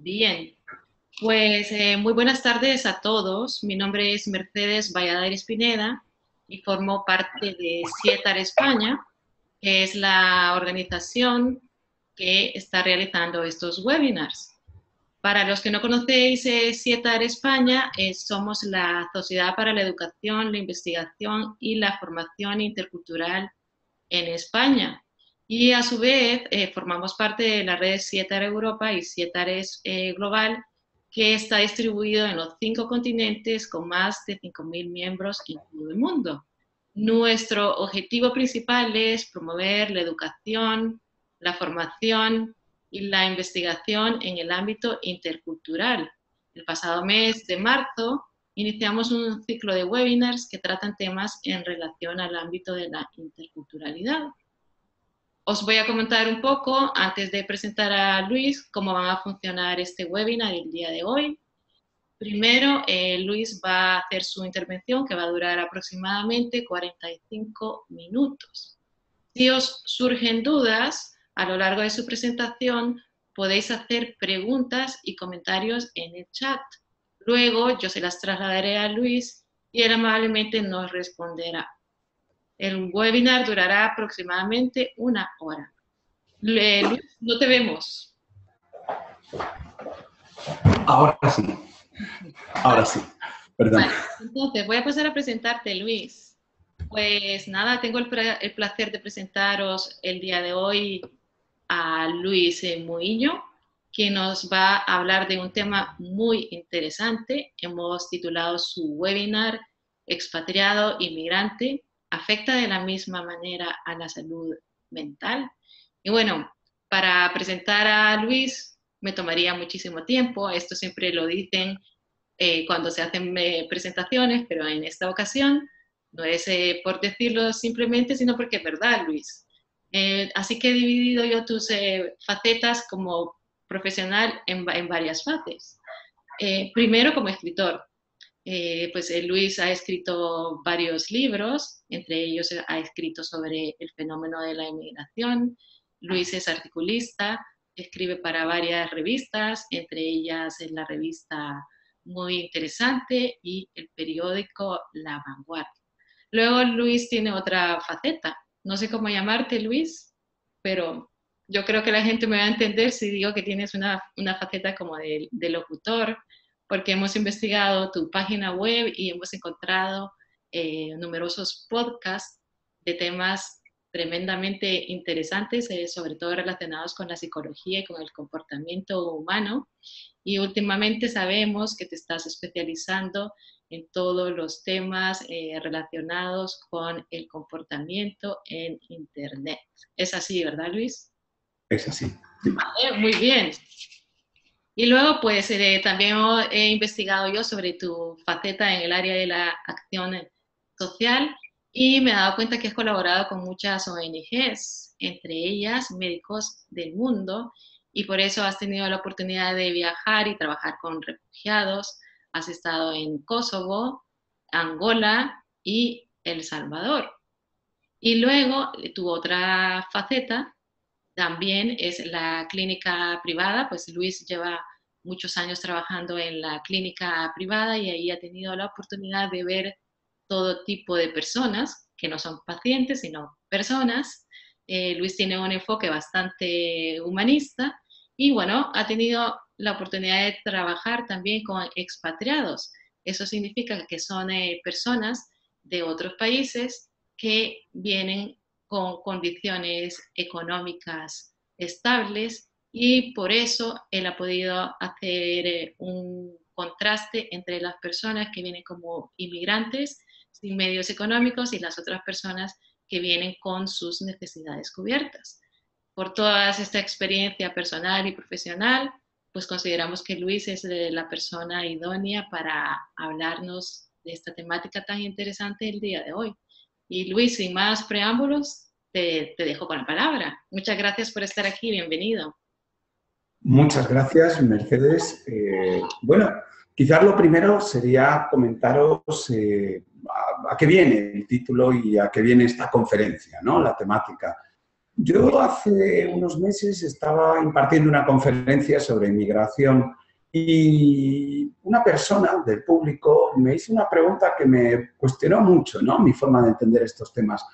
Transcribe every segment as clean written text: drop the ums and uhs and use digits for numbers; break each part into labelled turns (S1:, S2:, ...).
S1: Bien, pues muy buenas tardes a todos. Mi nombre es Mercedes Valladares Pineda y formo parte de CIETAR España, que es la organización que está realizando estos webinars. Para los que no conocéis CIETAR España, somos la Sociedad para la Educación, la Investigación y la Formación Intercultural en España. Y a su vez formamos parte de la red CIETAR Europa y CIETAR Global, que está distribuido en los 5 continentes con más de 5.000 miembros en todo el mundo. Nuestro objetivo principal es promover la educación, la formación y la investigación en el ámbito intercultural. El pasado mes de marzo iniciamos un ciclo de webinars que tratan temas en relación al ámbito de la interculturalidad. Os voy a comentar un poco, antes de presentar a Luis, cómo va a funcionar este webinar el día de hoy. Primero, Luis va a hacer su intervención, que va a durar aproximadamente 45 minutos. Si os surgen dudas a lo largo de su presentación, podéis hacer preguntas y comentarios en el chat. Luego yo se las trasladaré a Luis y él amablemente nos responderá. El webinar durará aproximadamente 1 hora. Luis, no te vemos.
S2: Ahora sí. Ahora sí. Perdón.
S1: Vale, entonces voy a pasar a presentarte, Luis. Pues nada, tengo el placer de presentaros el día de hoy a Luis Muiño, que nos va a hablar de un tema muy interesante. Hemos titulado su webinar Expatriado Inmigrante, ¿afecta de la misma manera a la salud mental? Y bueno, para presentar a Luis me tomaría muchísimo tiempo. Esto siempre lo dicen cuando se hacen presentaciones, pero en esta ocasión no es por decirlo simplemente, sino porque es verdad, Luis. Así que he dividido yo tus facetas como profesional en varias fases. Primero, como escritor. Luis ha escrito varios libros, entre ellos ha escrito sobre el fenómeno de la inmigración. Luis es articulista, escribe para varias revistas, entre ellas en la revista Muy Interesante y el periódico La Vanguardia. Luego Luis tiene otra faceta. No sé cómo llamarte, Luis, pero yo creo que la gente me va a entender si digo que tienes una faceta como de locutor, porque hemos investigado tu página web y hemos encontrado numerosos podcasts de temas tremendamente interesantes, sobre todo relacionados con la psicología y con el comportamiento humano. Y últimamente sabemos que te estás especializando en todos los temas relacionados con el comportamiento en Internet. Es así, ¿verdad, Luis?
S2: Es así.
S1: Muy bien. Y luego, pues, también he investigado yo sobre tu faceta en el área de la acción social y me he dado cuenta que has colaborado con muchas ONGs, entre ellas Médicos del Mundo, y por eso has tenido la oportunidad de viajar y trabajar con refugiados. Has estado en Kosovo, Angola y El Salvador. Y luego, tu otra faceta también es la clínica privada, pues Luis lleva muchos años trabajando en la clínica privada y ahí ha tenido la oportunidad de ver todo tipo de personas, que no son pacientes, sino personas. Luis tiene un enfoque bastante humanista y bueno, ha tenido la oportunidad de trabajar también con expatriados. Eso significa que son personas de otros países que vienen con condiciones económicas estables y por eso él ha podido hacer un contraste entre las personas que vienen como inmigrantes sin medios económicos y las otras personas que vienen con sus necesidades cubiertas. Por toda esta experiencia personal y profesional, pues consideramos que Luis es la persona idónea para hablarnos de esta temática tan interesante el día de hoy. Y Luis, sin más preámbulos, te dejo con la palabra. Muchas gracias por estar aquí, bienvenido.
S2: Muchas gracias, Mercedes. Bueno, quizás lo primero sería comentaros a qué viene el título y a qué viene esta conferencia, ¿no? La temática. Yo hace unos meses estaba impartiendo una conferencia sobre inmigración y una persona del público me hizo una pregunta que me cuestionó mucho, ¿no?, mi forma de entender estos temas.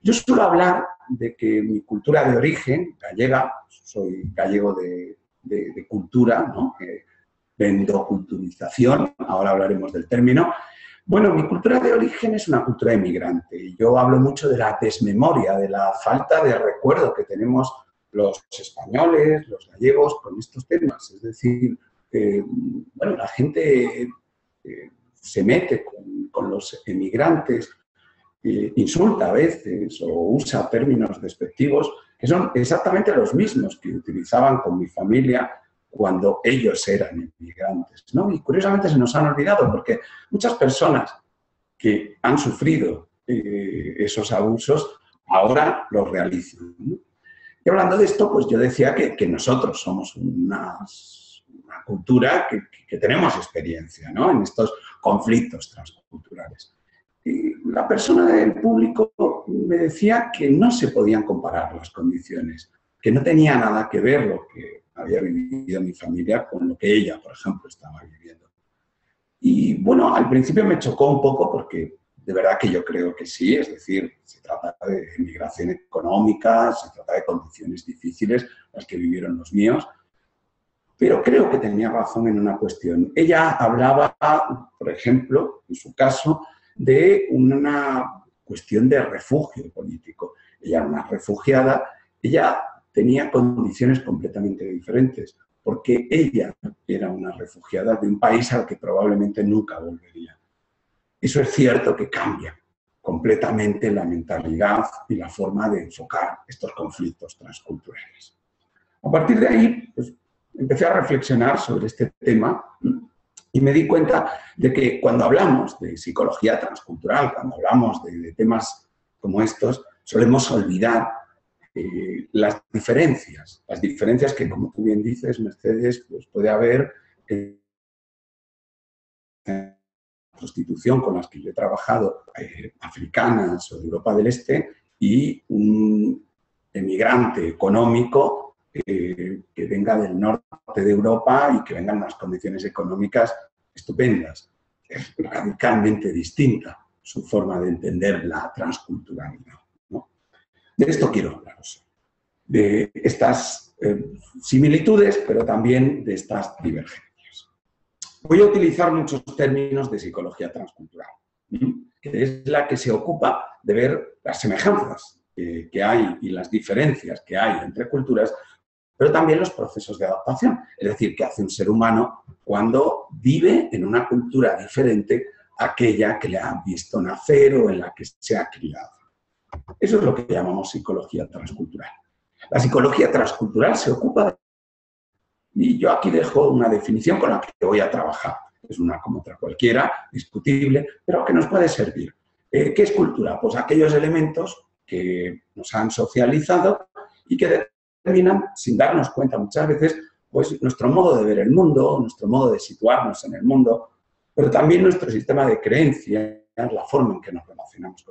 S2: Yo suelo hablar de que mi cultura de origen, gallega, soy gallego de cultura, ¿no?, de endoculturización, ahora hablaremos del término. Bueno, mi cultura de origen es una cultura emigrante y yo hablo mucho de la desmemoria, de la falta de recuerdo que tenemos los españoles, los gallegos con estos temas. Es decir, bueno, la gente se mete con los emigrantes, insulta a veces o usa términos despectivos que son exactamente los mismos que utilizaban con mi familia cuando ellos eran inmigrantes, ¿no? Y curiosamente se nos han olvidado porque muchas personas que han sufrido esos abusos ahora los realizan, ¿no? Y hablando de esto, pues yo decía que nosotros somos una cultura que tenemos experiencia, ¿no?, en estos conflictos transculturales. Y la persona del público me decía que no se podían comparar las condiciones, que no tenía nada que ver lo que había vivido mi familia con lo que ella, por ejemplo, estaba viviendo. Y bueno, al principio me chocó un poco porque de verdad que yo creo que sí, es decir, se trata de inmigración económica, se trata de condiciones difíciles, las que vivieron los míos, pero creo que tenía razón en una cuestión. Ella hablaba, por ejemplo, en su caso, de una cuestión de refugio político. Ella era una refugiada, ella tenía condiciones completamente diferentes, porque ella era una refugiada de un país al que probablemente nunca volvería. Eso es cierto que cambia completamente la mentalidad y la forma de enfocar estos conflictos transculturales. A partir de ahí, pues, empecé a reflexionar sobre este tema y me di cuenta de que cuando hablamos de psicología transcultural, cuando hablamos de temas como estos, solemos olvidar las diferencias que, como tú bien dices, Mercedes, pues puede haber en la prostitución con las que yo he trabajado, africanas o de Europa del Este, y un emigrante económico que venga del norte de Europa y que venga en unas condiciones económicas estupendas. Es radicalmente distinta su forma de entender la transculturalidad, ¿no? De esto quiero hablaros, de estas similitudes, pero también de estas divergencias. Voy a utilizar muchos términos de psicología transcultural, que es la que se ocupa de ver las semejanzas que hay y las diferencias que hay entre culturas, pero también los procesos de adaptación, es decir, qué hace un ser humano cuando vive en una cultura diferente a aquella que le han visto nacer o en la que se ha criado. Eso es lo que llamamos psicología transcultural. La psicología transcultural se ocupa, y yo aquí dejo una definición con la que voy a trabajar. Es una como otra cualquiera, discutible, pero que nos puede servir. ¿Qué es cultura? Pues aquellos elementos que nos han socializado y que determinan, sin darnos cuenta muchas veces, pues nuestro modo de ver el mundo, nuestro modo de situarnos en el mundo, pero también nuestro sistema de creencias, la forma en que nos relacionamos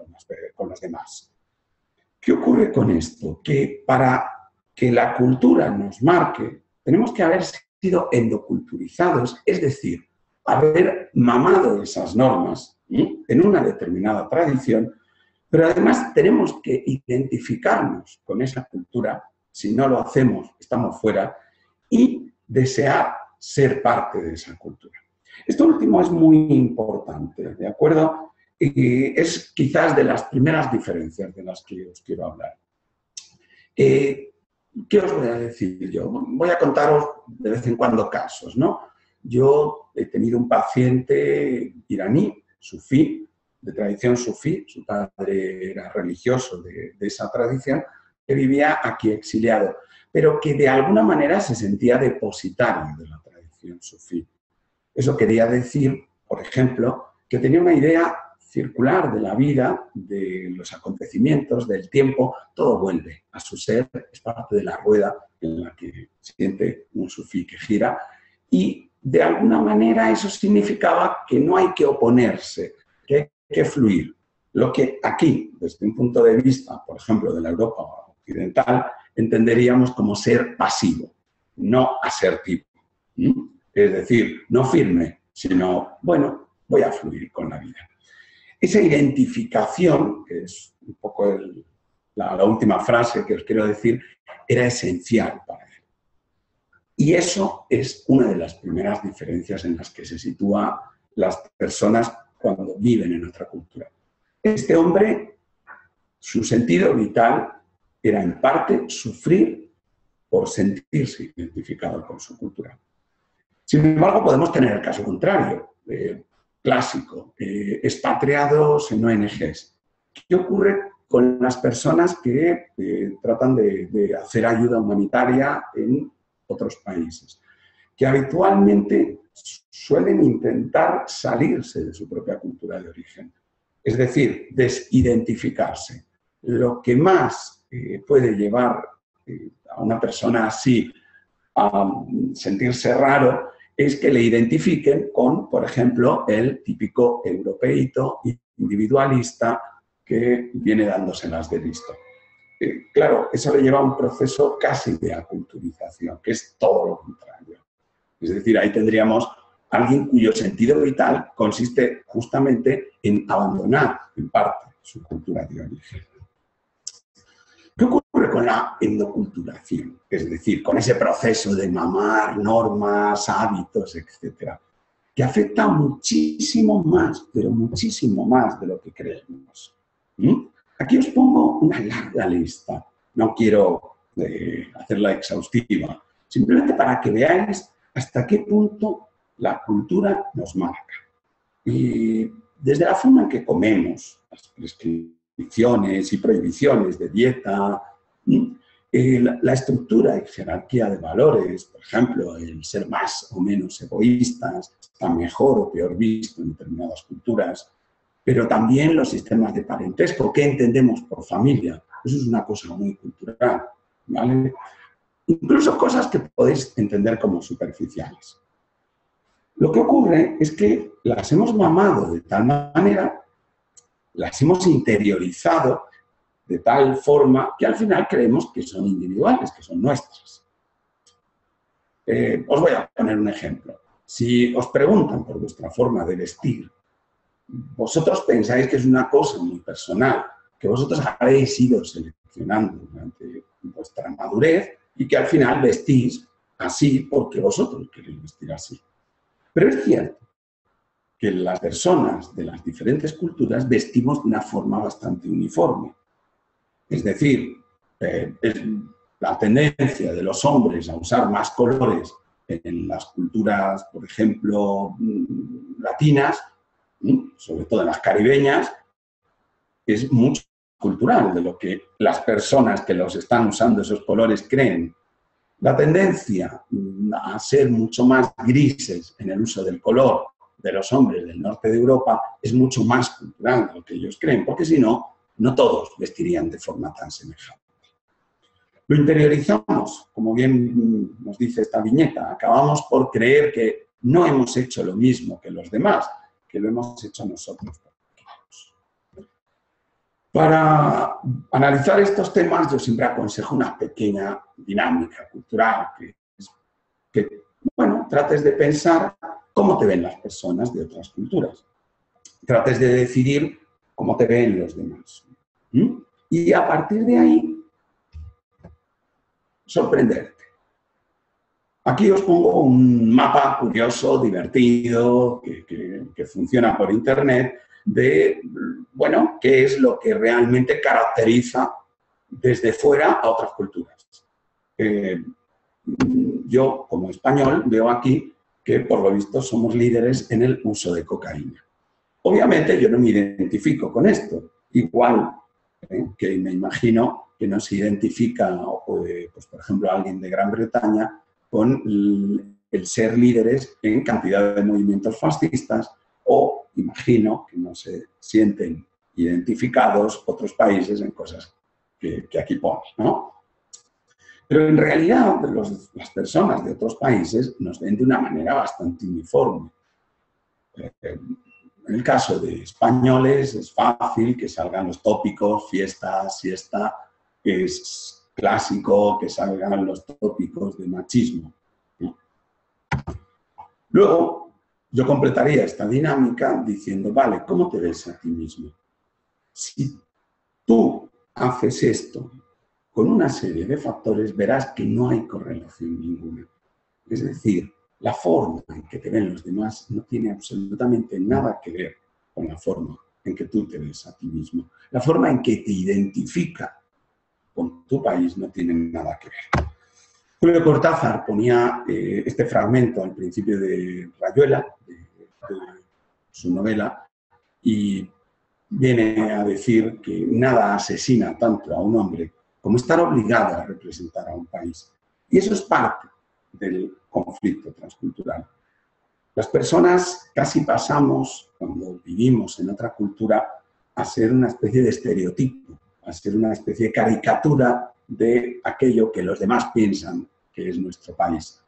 S2: con los demás. ¿Qué ocurre con esto? Que para que la cultura nos marque, tenemos que haber sido endoculturizados, es decir, haber mamado esas normas en una determinada tradición, pero además tenemos que identificarnos con esa cultura. Si no lo hacemos, estamos fuera, y desear ser parte de esa cultura. Esto último es muy importante, ¿de acuerdo? Y es quizás de las primeras diferencias de las que os quiero hablar. ¿Qué os voy a decir yo? Voy a contaros de vez en cuando casos, ¿no? Yo he tenido un paciente iraní, sufí, de tradición sufí, su padre era religioso de esa tradición, que vivía aquí exiliado, pero que de alguna manera se sentía depositario de la tradición sufí. Eso quería decir, por ejemplo, que tenía una idea circular de la vida, de los acontecimientos, del tiempo, todo vuelve a su ser, es parte de la rueda en la que siente un sufí que gira, y de alguna manera eso significaba que no hay que oponerse, que hay que fluir. Lo que aquí, desde un punto de vista, por ejemplo, de la Europa occidental entenderíamos como ser pasivo, no asertivo. Es decir, no firme, sino, bueno, voy a fluir con la vida. Esa identificación, que es un poco la última frase que os quiero decir, era esencial para él. Y eso es una de las primeras diferencias en las que se sitúan las personas cuando viven en otra cultura. Este hombre, su sentido vital era en parte sufrir por sentirse identificado con su cultura. Sin embargo, podemos tener el caso contrario, clásico, expatriados en ONGs. ¿Qué ocurre con las personas que tratan de hacer ayuda humanitaria en otros países? Que habitualmente suelen intentar salirse de su propia cultura de origen. Es decir, desidentificarse. Lo que más puede llevar a una persona así a sentirse raro es que le identifiquen con, por ejemplo, el típico europeíto individualista que viene dándoselas de listo. Claro, eso le lleva a un proceso casi de aculturización, que es todo lo contrario. Es decir, ahí tendríamos a alguien cuyo sentido vital consiste justamente en abandonar, en parte, su cultura de origen. ¿Qué ocurre con la endoculturación? Es decir, con ese proceso de mamar normas, hábitos, etcétera, que afecta muchísimo más, pero muchísimo más de lo que creemos. Aquí os pongo una larga lista. No quiero hacerla exhaustiva, simplemente para que veáis hasta qué punto la cultura nos marca. Y desde la forma en que comemos, las prescripciones y prohibiciones de dieta, la estructura y jerarquía de valores, por ejemplo, el ser más o menos egoístas, está mejor o peor visto en determinadas culturas, pero también los sistemas de parentesco, ¿qué entendemos por familia? Eso es una cosa muy cultural, ¿vale? Incluso cosas que podéis entender como superficiales. Lo que ocurre es que las hemos mamado de tal manera, las hemos interiorizado de tal forma que al final creemos que son individuales, que son nuestras. Os voy a poner un ejemplo. Si os preguntan por vuestra forma de vestir, vosotros pensáis que es una cosa muy personal, que vosotros habéis ido seleccionando durante vuestra madurez y que al final vestís así porque vosotros queréis vestir así. Pero es cierto que las personas de las diferentes culturas vestimos de una forma bastante uniforme. Es decir, la tendencia de los hombres a usar más colores en las culturas, por ejemplo, latinas, sobre todo en las caribeñas, es mucho cultural de lo que las personas que los están usando esos colores creen. La tendencia a ser mucho más grises en el uso del color de los hombres del norte de Europa es mucho más cultural de lo que ellos creen, porque si no, no todos vestirían de forma tan semejante. Lo interiorizamos, como bien nos dice esta viñeta, acabamos por creer que no hemos hecho lo mismo que los demás, que lo hemos hecho nosotros. Para analizar estos temas yo siempre aconsejo una pequeña dinámica cultural, que bueno, trates de pensar cómo te ven las personas de otras culturas. Trates de decidir cómo te ven los demás. Y a partir de ahí, sorprenderte. Aquí os pongo un mapa curioso, divertido, que funciona por internet, de, bueno, qué es lo que realmente caracteriza desde fuera a otras culturas. Yo, como español, veo aquí que, por lo visto, somos líderes en el uso de cocaína. Obviamente, yo no me identifico con esto. Igual que me imagino que no se identifica, pues, por ejemplo, alguien de Gran Bretaña con el ser líderes en cantidad de movimientos fascistas, o imagino que no se sienten identificados otros países en cosas que aquí ponen, ¿no? Pero en realidad las personas de otros países nos ven de una manera bastante uniforme. En el caso de españoles es fácil que salgan los tópicos, fiesta, siesta, es clásico que salgan los tópicos de machismo, ¿no? Luego, yo completaría esta dinámica diciendo, vale, ¿cómo te ves a ti mismo? Si tú haces esto con una serie de factores, verás que no hay correlación ninguna. Es decir, la forma en que te ven los demás no tiene absolutamente nada que ver con la forma en que tú te ves a ti mismo. La forma en que te identifica con tu país no tiene nada que ver. Julio Cortázar ponía este fragmento al principio de Rayuela, de su novela, y viene a decir que nada asesina tanto a un hombre como estar obligado a representar a un país. Y eso es parte del conflicto transcultural. Las personas casi pasamos, cuando vivimos en otra cultura, a ser una especie de estereotipo, a ser una especie de caricatura de aquello que los demás piensan que es nuestro país.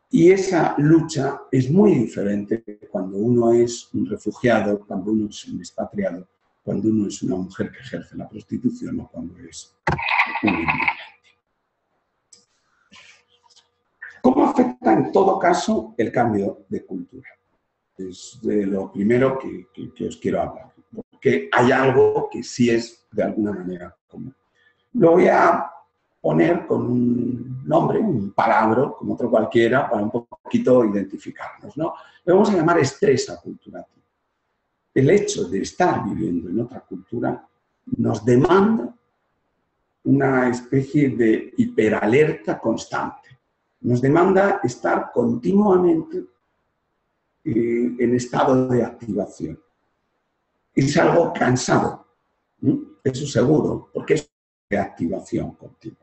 S2: Y esa lucha es muy diferente cuando uno es un refugiado, cuando uno es un expatriado, cuando uno es una mujer que ejerce la prostitución o cuando es un inmigrante. ¿Cómo afecta en todo caso el cambio de cultura? Es de lo primero que os quiero hablar, porque hay algo que sí es de alguna manera común. Lo voy a poner con un nombre, un palabra, como otro cualquiera, para un poquito identificarnos, ¿no? Le vamos a llamar estrés aculturativo. El hecho de estar viviendo en otra cultura nos demanda una especie de hiperalerta constante. Nos demanda estar continuamente en estado de activación. Es algo cansado, ¿no? Eso seguro, porque es de activación continua.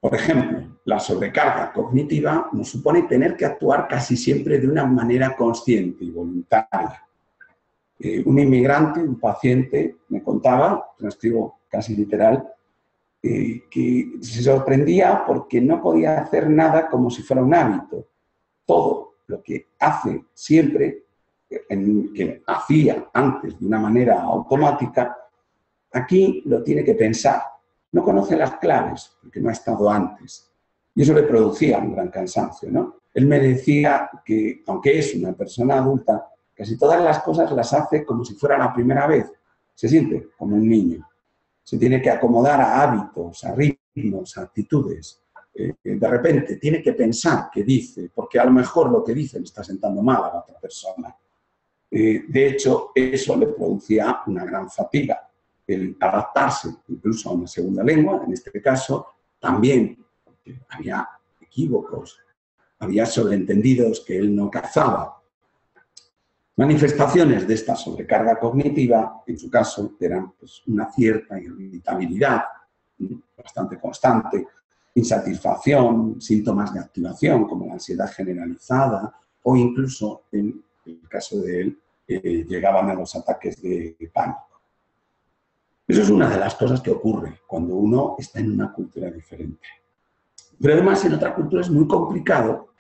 S2: Por ejemplo, la sobrecarga cognitiva nos supone tener que actuar casi siempre de una manera consciente y voluntaria. Un inmigrante, un paciente, me contaba, transcribo casi literal, que se sorprendía porque no podía hacer nada como si fuera un hábito. Todo lo que hace siempre, que hacía antes de una manera automática, aquí lo tiene que pensar. No conoce las claves porque no ha estado antes. Y eso le producía un gran cansancio, ¿no? Él me decía que, aunque es una persona adulta, casi todas las cosas las hace como si fuera la primera vez. Se siente como un niño. Se tiene que acomodar a hábitos, a ritmos, a actitudes. De repente tiene que pensar qué dice, porque a lo mejor lo que dice le está sentando mal a la otra persona. De hecho, eso le producía una gran fatiga. El adaptarse incluso a una segunda lengua, en este caso, también porque había equívocos, había sobreentendidos que él no cazaba. Manifestaciones de esta sobrecarga cognitiva, en su caso, eran pues, una cierta irritabilidad bastante constante, insatisfacción, síntomas de activación como la ansiedad generalizada o incluso, en el caso de él, llegaban a los ataques de pánico. Eso es una de las cosas que ocurre cuando uno está en una cultura diferente. Pero además en otra cultura es muy complicado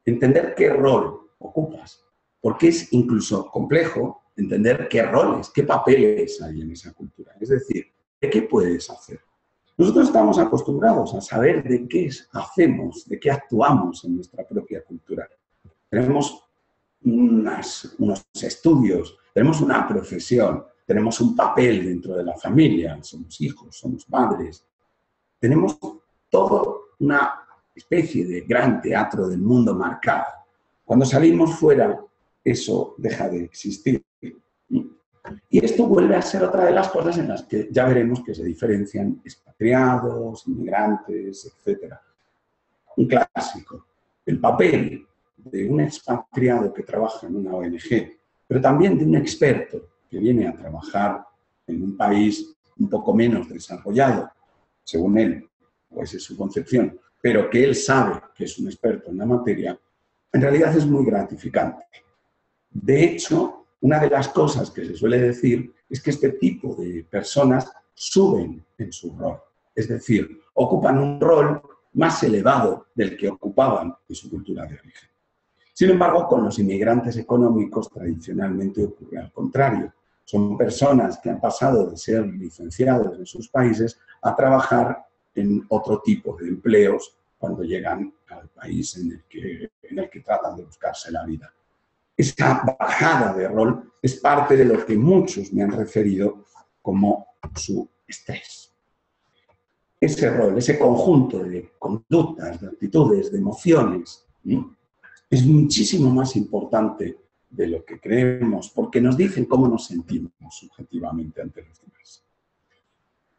S2: entender qué rol ocupas, porque es incluso complejo entender qué roles, qué papeles hay en esa cultura. Es decir, ¿de qué puedes hacer? Nosotros estamos acostumbrados a saber de qué hacemos, de qué actuamos en nuestra propia cultura. Tenemos unos estudios, tenemos una profesión, tenemos un papel dentro de la familia, somos hijos, somos padres. Tenemos toda una especie de gran teatro del mundo marcado. Cuando salimos fuera, eso deja de existir. Y esto vuelve a ser otra de las cosas en las que ya veremos que se diferencian expatriados, inmigrantes, etc. Un clásico, el papel de un expatriado que trabaja en una ONG, pero también de un experto que viene a trabajar en un país un poco menos desarrollado, según él, o esa es su concepción, pero que él sabe que es un experto en la materia, en realidad es muy gratificante. De hecho, una de las cosas que se suele decir es que este tipo de personas suben en su rol, es decir, ocupan un rol más elevado del que ocupaban en su cultura de origen. Sin embargo, con los inmigrantes económicos tradicionalmente ocurre al contrario. Son personas que han pasado de ser licenciados en sus países a trabajar en otro tipo de empleos cuando llegan al país en el que tratan de buscarse la vida. Esa bajada de rol es parte de lo que muchos me han referido como su estrés. Ese rol, ese conjunto de conductas, de actitudes, de emociones, es muchísimo más importante de lo que creemos, porque nos dicen cómo nos sentimos subjetivamente ante los demás.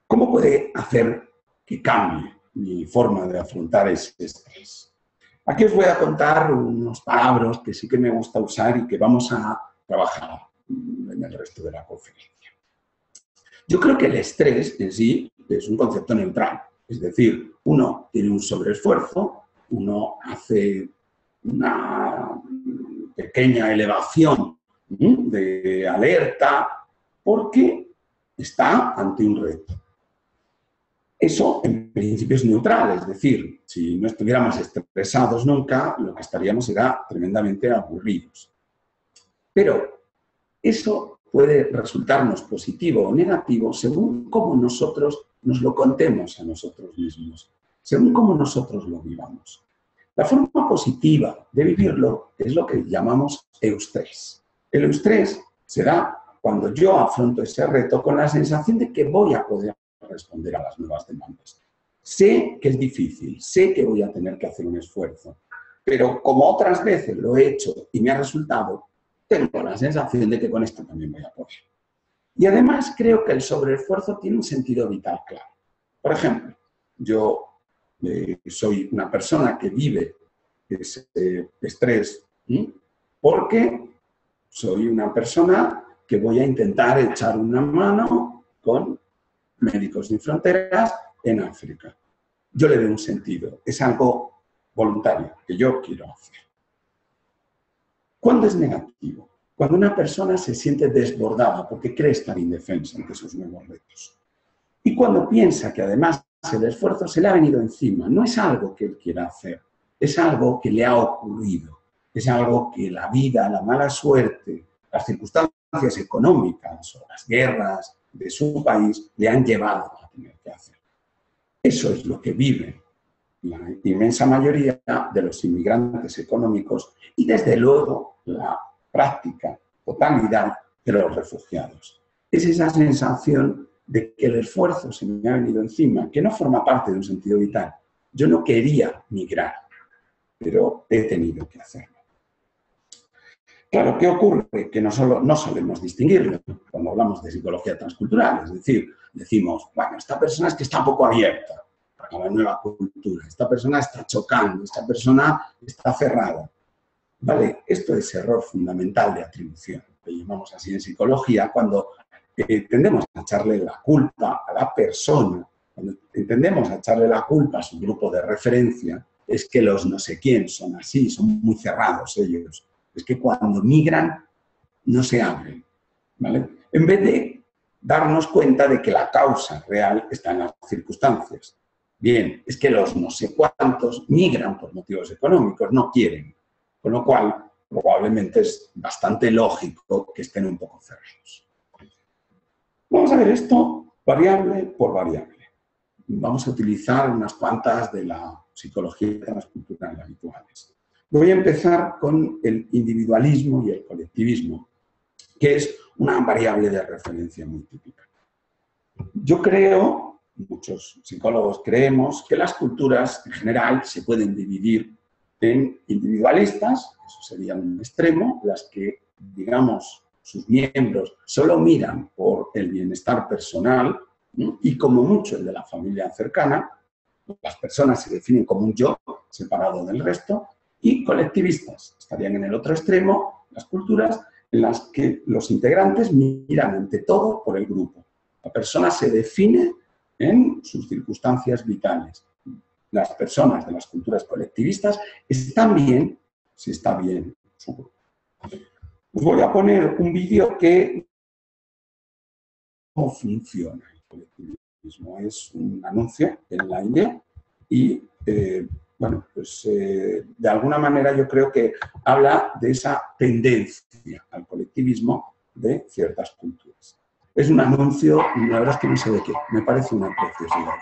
S2: ¿Cómo puede hacer que cambie mi forma de afrontar ese estrés? Aquí os voy a contar unos palabras que sí que me gusta usar y que vamos a trabajar en el resto de la conferencia. Yo creo que el estrés en sí es un concepto neutral. Es decir, uno tiene un sobreesfuerzo, uno hace una pequeña elevación de alerta porque está ante un reto. Eso, en principio, es neutral, es decir, si no estuviéramos estresados nunca, lo que estaríamos será tremendamente aburridos. Pero eso puede resultarnos positivo o negativo según cómo nosotros nos lo contemos a nosotros mismos, según cómo nosotros lo vivamos. La forma positiva de vivirlo es lo que llamamos eustrés. El eustrés se da cuando yo afronto ese reto con la sensación de que voy a poder responder a las nuevas demandas. Sé que es difícil, sé que voy a tener que hacer un esfuerzo, pero como otras veces lo he hecho y me ha resultado, tengo la sensación de que con esto también voy a poder. Y además creo que el sobreesfuerzo tiene un sentido vital claro. Por ejemplo, yo soy una persona que vive ese estrés porque soy una persona que voy a intentar echar una mano con Médicos Sin Fronteras en África. Yo le doy un sentido, es algo voluntario que yo quiero hacer. ¿Cuándo es negativo? Cuando una persona se siente desbordada porque cree estar indefensa ante sus nuevos retos. Y cuando piensa que además el esfuerzo se le ha venido encima, no es algo que él quiera hacer, es algo que le ha ocurrido, es algo que la vida, la mala suerte, las circunstancias económicas o las guerras de su país le han llevado a tener que hacer. Eso es lo que vive la inmensa mayoría de los inmigrantes económicos y, desde luego, la práctica totalidad de los refugiados. Es esa sensación de que el esfuerzo se me ha venido encima, que no forma parte de un sentido vital. Yo no quería migrar, pero he tenido que hacerlo. Claro, ¿qué ocurre? Que no solemos distinguirlo cuando hablamos de psicología transcultural. Es decir, decimos, bueno, esta persona es que está poco abierta a la nueva cultura, esta persona está chocando, esta persona está cerrada. Vale, esto es error fundamental de atribución, lo llamamos así en psicología, cuando tendemos a echarle la culpa a la persona, cuando tendemos a echarle la culpa a su grupo de referencia, es que los no sé quién son así, son muy cerrados ellos. Es que cuando migran no se abren, ¿vale? En vez de darnos cuenta de que la causa real está en las circunstancias. Bien, es que los no sé cuántos migran por motivos económicos, no quieren. Con lo cual, probablemente es bastante lógico que estén un poco cerrados. Vamos a ver esto variable por variable. Vamos a utilizar unas cuantas de la psicología transcultural habituales. Voy a empezar con el individualismo y el colectivismo, que es una variable de referencia muy típica. Yo creo, muchos psicólogos creemos, que las culturas en general se pueden dividir en individualistas, eso sería un extremo, las que, digamos, sus miembros solo miran por el bienestar personal, ¿no? Y como mucho el de la familia cercana, las personas se definen como un yo separado del resto, y colectivistas estarían en el otro extremo, las culturas en las que los integrantes miran ante todo por el grupo. La persona se define en sus circunstancias vitales. Las personas de las culturas colectivistas están bien si está bien su grupo. Os voy a poner un vídeo que cómo funciona el colectivismo. Es un anuncio en la India y, bueno, pues de alguna manera yo creo que habla de esa tendencia al colectivismo de ciertas culturas. Es un anuncio, la verdad es que no sé de qué, me parece una preciosidad.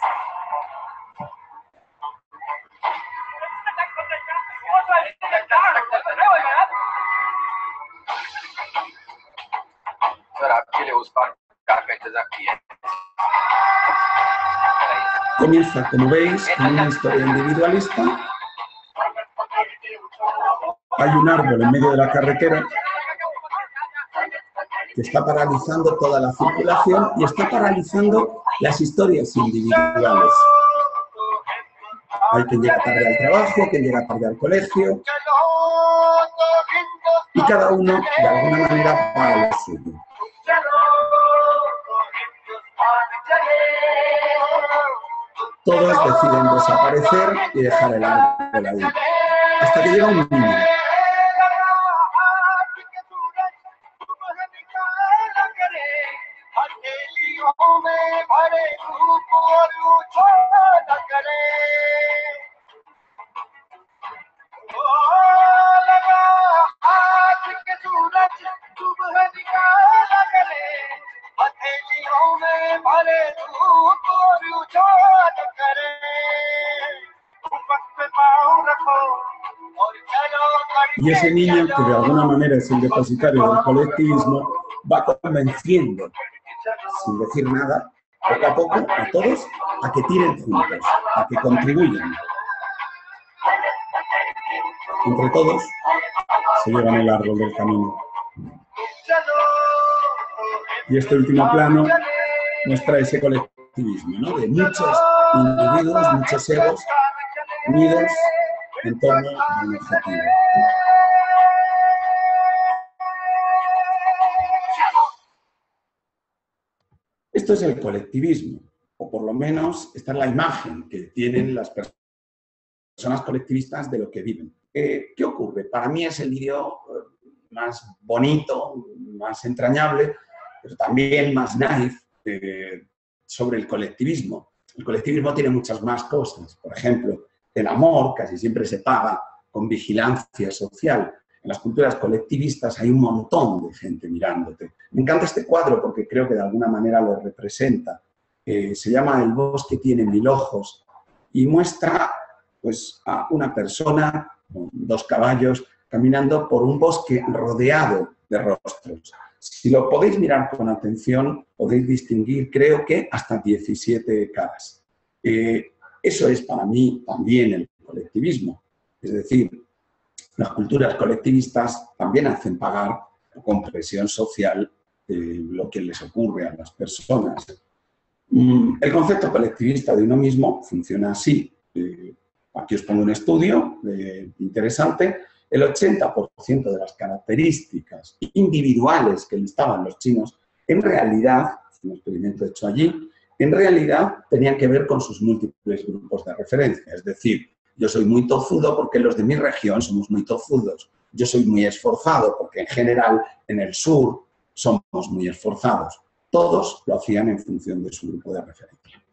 S2: Comienza, como veis, con una historia individualista. Hay un árbol en medio de la carretera que está paralizando toda la circulación y está paralizando las historias individuales. Hay quien llega tarde al trabajo, quien llega tarde al colegio, y cada uno, de alguna manera, va a lo suyo. Todos deciden desaparecer y dejar el árbol ahí, hasta que llega un niño. Y ese niño, que de alguna manera es el depositario del colectivismo, va convenciendo, sin decir nada, poco a poco, a todos, a que tiren juntos, a que contribuyan. Entre todos, se llevan el árbol del camino. Y este último plano muestra ese colectivismo, ¿no? De muchos individuos, muchos egos, unidos en torno a un objetivo. Esto es el colectivismo, o por lo menos esta es la imagen que tienen las personas colectivistas de lo que viven. ¿Qué ocurre? Para mí es el vídeo más bonito, más entrañable, pero también más naif sobre el colectivismo. El colectivismo tiene muchas más cosas. Por ejemplo, el amor casi siempre se paga con vigilancia social. En las culturas colectivistas hay un montón de gente mirándote. Me encanta este cuadro porque creo que de alguna manera lo representa. Se llama El bosque tiene 1000 ojos y muestra pues, a una persona con 2 caballos caminando por un bosque rodeado de rostros. Si lo podéis mirar con atención, podéis distinguir, creo que, hasta 17 caras. Eso es para mí también el colectivismo. Es decir, las culturas colectivistas también hacen pagar con presión social lo que les ocurre a las personas. El concepto colectivista de uno mismo funciona así. Aquí os pongo un estudio interesante. El 80% de las características individuales que listaban los chinos, en realidad, un experimento hecho allí, en realidad tenían que ver con sus múltiples grupos de referencia. Es decir, yo soy muy tozudo porque los de mi región somos muy tozudos. Yo soy muy esforzado porque en general en el sur somos muy esforzados. Todos lo hacían en función de su grupo de referencia.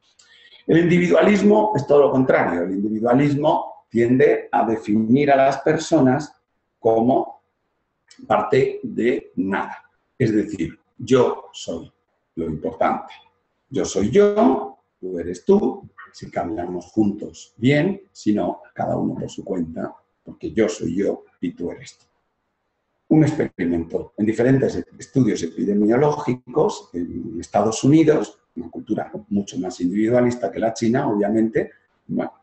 S2: El individualismo es todo lo contrario. El individualismo tiende a definir a las personas como parte de nada. Es decir, yo soy lo importante. Yo soy yo, tú eres tú. Si caminamos juntos, bien, si no, cada uno por su cuenta, porque yo soy yo y tú eres tú. Un experimento en diferentes estudios epidemiológicos en Estados Unidos, una cultura mucho más individualista que la China, obviamente, bueno,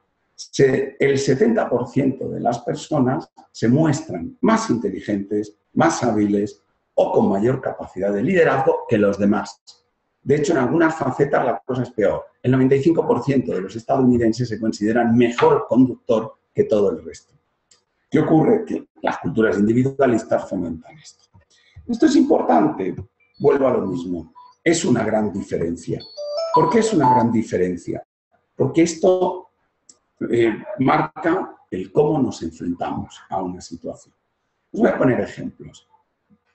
S2: el 70% de las personas se muestran más inteligentes, más hábiles o con mayor capacidad de liderazgo que los demás. De hecho, en algunas facetas la cosa es peor. El 95% de los estadounidenses se consideran mejor conductor que todo el resto. ¿Qué ocurre? Que las culturas individualistas fomentan esto. Esto es importante. Vuelvo a lo mismo. Es una gran diferencia. ¿Por qué es una gran diferencia? Porque esto marca el cómo nos enfrentamos a una situación. Os voy a poner ejemplos.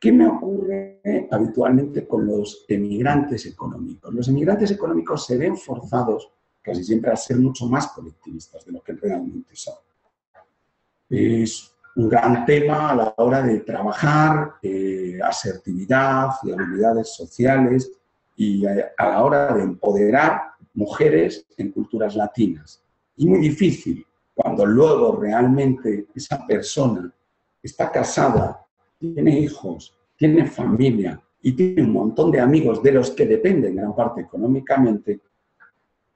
S2: ¿Qué me ocurre habitualmente con los emigrantes económicos? Los emigrantes económicos se ven forzados casi siempre a ser mucho más colectivistas de lo que realmente son. Es un gran tema a la hora de trabajar, asertividad y habilidades sociales. y a la hora de empoderar mujeres en culturas latinas. Es muy difícil cuando luego realmente esa persona está casada, tiene hijos, tiene familia y tiene un montón de amigos de los que dependen gran parte económicamente,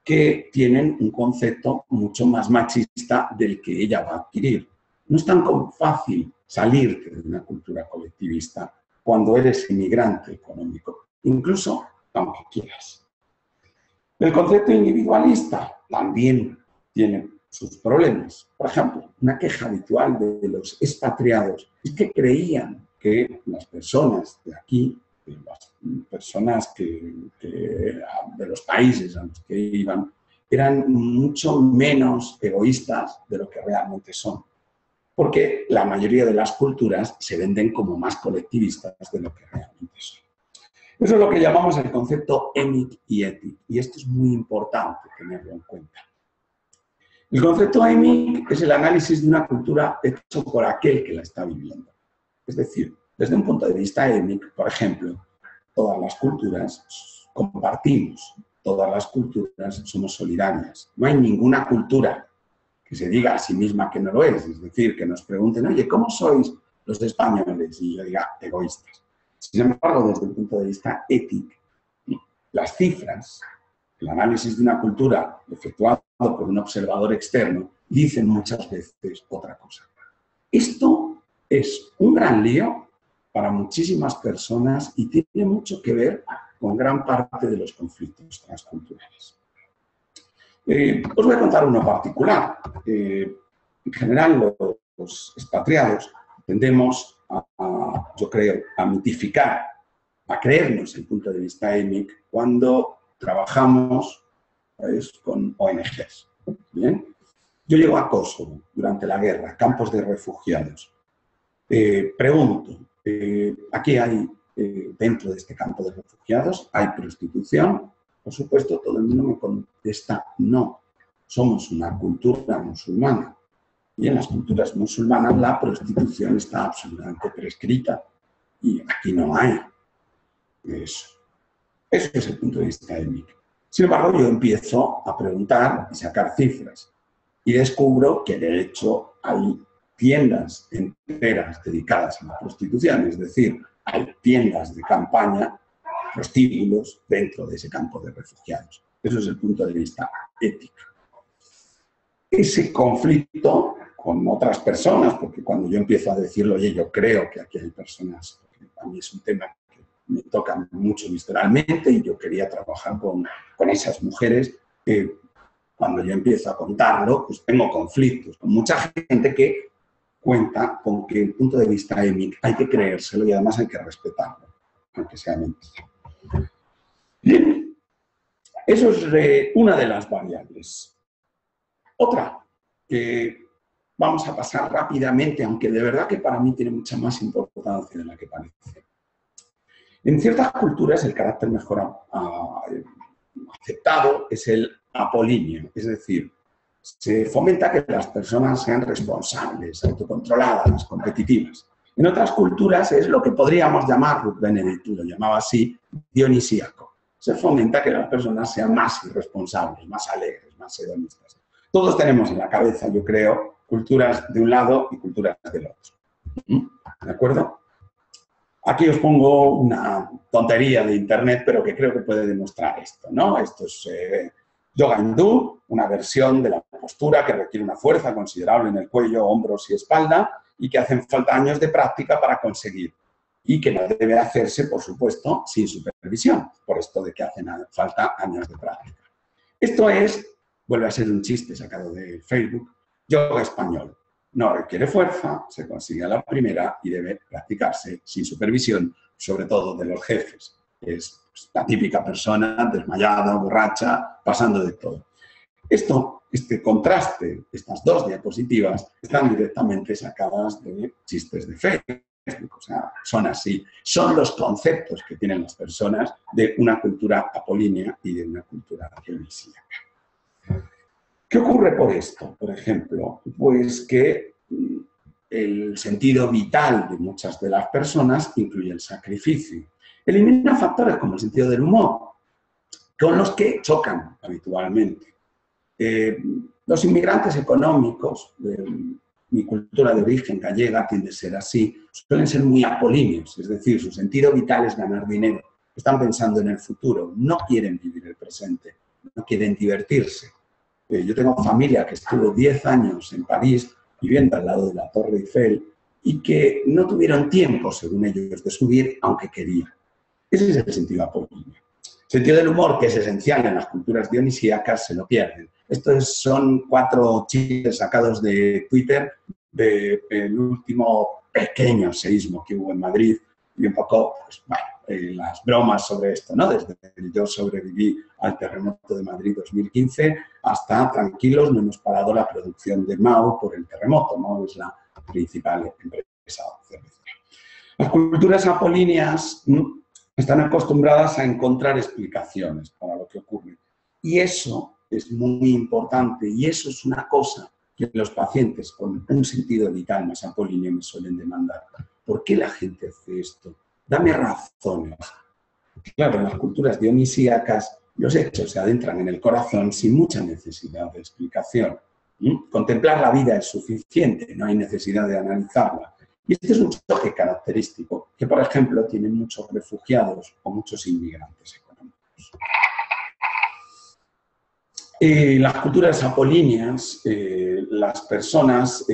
S2: que tienen un concepto mucho más machista del que ella va a adquirir. No es tan fácil salirte de una cultura colectivista cuando eres inmigrante económico, incluso aunque quieras. El concepto individualista también tiene sus problemas. Por ejemplo, una queja habitual de los expatriados es que creían que las personas de aquí, las personas de los países a los que iban, eran mucho menos egoístas de lo que realmente son. Porque la mayoría de las culturas se venden como más colectivistas de lo que realmente son. Eso es lo que llamamos el concepto EMIC y ETIC, y esto es muy importante tenerlo en cuenta. El concepto EMIC es el análisis de una cultura hecho por aquel que la está viviendo. Es decir, desde un punto de vista EMIC, por ejemplo, todas las culturas compartimos, todas las culturas somos solidarias. No hay ninguna cultura que se diga a sí misma que no lo es decir, que nos pregunten, oye, ¿cómo sois los españoles? Y yo diga, egoístas. Sin embargo, desde el punto de vista ético, las cifras, el análisis de una cultura efectuado por un observador externo, dicen muchas veces otra cosa. Esto es un gran lío para muchísimas personas y tiene mucho que ver con gran parte de los conflictos transculturales. Os voy a contar uno particular. En general, los expatriados tendemos yo creo, a mitificar, a creernos el punto de vista EMIC cuando trabajamos con ONGs. ¿Bien? Yo llego a Kosovo durante la guerra, campos de refugiados. Pregunto, aquí hay, dentro de este campo de refugiados, ¿hay prostitución? Por supuesto, todo el mundo me contesta, no, somos una cultura musulmana. Y en las culturas musulmanas la prostitución está absolutamente prescrita. Y aquí no hay eso. Eso es el punto de vista étnico. Sin embargo, yo empiezo a preguntar y sacar cifras. Y descubro que, de hecho, hay tiendas enteras dedicadas a la prostitución. Es decir, hay tiendas de campaña, prostíbulos, dentro de ese campo de refugiados. Eso es el punto de vista ético. Ese conflicto con otras personas, porque cuando yo empiezo a decirlo, oye, yo creo que aquí hay personas, porque a mí es un tema que me toca mucho visceralmente y yo quería trabajar con esas mujeres, cuando yo empiezo a contarlo, pues tengo conflictos con mucha gente que cuenta con que el punto de vista émic hay que creérselo y además hay que respetarlo, aunque sea mentira. Bien, eso es una de las variables. Otra que vamos a pasar rápidamente, aunque de verdad que para mí tiene mucha más importancia de la que parece. En ciertas culturas el carácter mejor aceptado es el apolíneo, es decir, se fomenta que las personas sean responsables, autocontroladas, competitivas. En otras culturas es lo que podríamos llamar, Ruth Benedict lo llamaba así, dionisíaco. Se fomenta que las personas sean más irresponsables, más alegres, más hedonistas. Todos tenemos en la cabeza, yo creo, culturas de un lado y culturas del otro. ¿De acuerdo? Aquí os pongo una tontería de internet, pero que creo que puede demostrar esto, ¿no? Esto es yoga hindú, una versión de la postura que requiere una fuerza considerable en el cuello, hombros y espalda y que hacen falta años de práctica para conseguir. Y que no debe hacerse, por supuesto, sin supervisión, por esto de que hacen falta años de práctica. Esto es, vuelve a ser un chiste sacado de Facebook, yoga español. No requiere fuerza, se consigue a la primera y debe practicarse sin supervisión, sobre todo de los jefes. Es la típica persona desmayada, borracha, pasando de todo. Este contraste, estas dos diapositivas, están directamente sacadas de chistes de Facebook. O sea, son así. Son los conceptos que tienen las personas de una cultura apolínea y de una cultura dionisíaca. ¿Qué ocurre por esto, por ejemplo? Pues que el sentido vital de muchas de las personas incluye el sacrificio. Elimina factores como el sentido del humor, con los que chocan habitualmente. Los inmigrantes económicos, mi cultura de origen gallega tiende a ser así, suelen ser muy apolíneos, es decir, su sentido vital es ganar dinero. Están pensando en el futuro, no quieren vivir el presente, no quieren divertirse. Yo tengo familia que estuvo 10 años en París viviendo al lado de la Torre Eiffel y que no tuvieron tiempo, según ellos, de subir, aunque querían. Ese es el sentido apolíneo. El sentido del humor, que es esencial en las culturas dionisíacas, se lo pierden. Estos son 4 chistes sacados de Twitter del último pequeño seísmo que hubo en Madrid y un poco, pues, bueno, las bromas sobre esto, ¿no? Desde que yo sobreviví al terremoto de Madrid 2015 hasta tranquilos, no hemos parado la producción de Mao por el terremoto, ¿no? Es la principal empresa cervecera. Las culturas apolíneas están acostumbradas a encontrar explicaciones para lo que ocurre. Y eso es muy importante y eso es una cosa que los pacientes con un sentido vital más apolíneo me suelen demandar. ¿Por qué la gente hace esto? Dame razones. Claro, en las culturas dionisíacas los hechos se adentran en el corazón sin mucha necesidad de explicación. Contemplar la vida es suficiente, no hay necesidad de analizarla. Y este es un choque característico que, por ejemplo, tienen muchos refugiados o muchos inmigrantes económicos. Las culturas apolíneas, las personas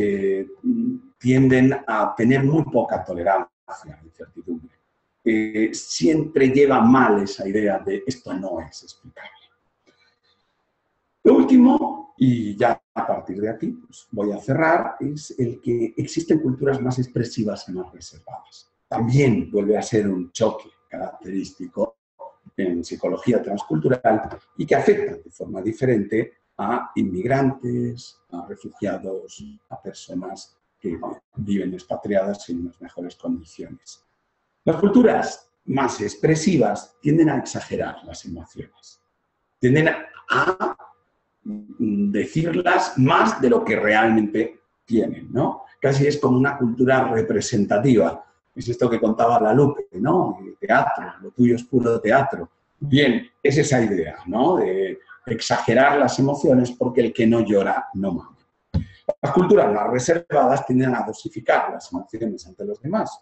S2: tienden a tener muy poca tolerancia a la incertidumbre. Siempre lleva mal esa idea de esto no es explicable. Lo último, y ya a partir de aquí pues voy a cerrar, es el que existen culturas más expresivas y más reservadas. También vuelve a ser un choque característico en psicología transcultural y que afecta de forma diferente a inmigrantes, a refugiados, a personas que viven expatriadas en unas mejores condiciones. Las culturas más expresivas tienden a exagerar las emociones, tienden a decirlas más de lo que realmente tienen, ¿no? Casi es como una cultura representativa. Es esto que contaba la Lupe, ¿no? El teatro, lo tuyo es puro teatro. Bien, es esa idea, ¿no? De exagerar las emociones porque el que no llora no mama. Las culturas más reservadas tienden a dosificar las emociones ante los demás.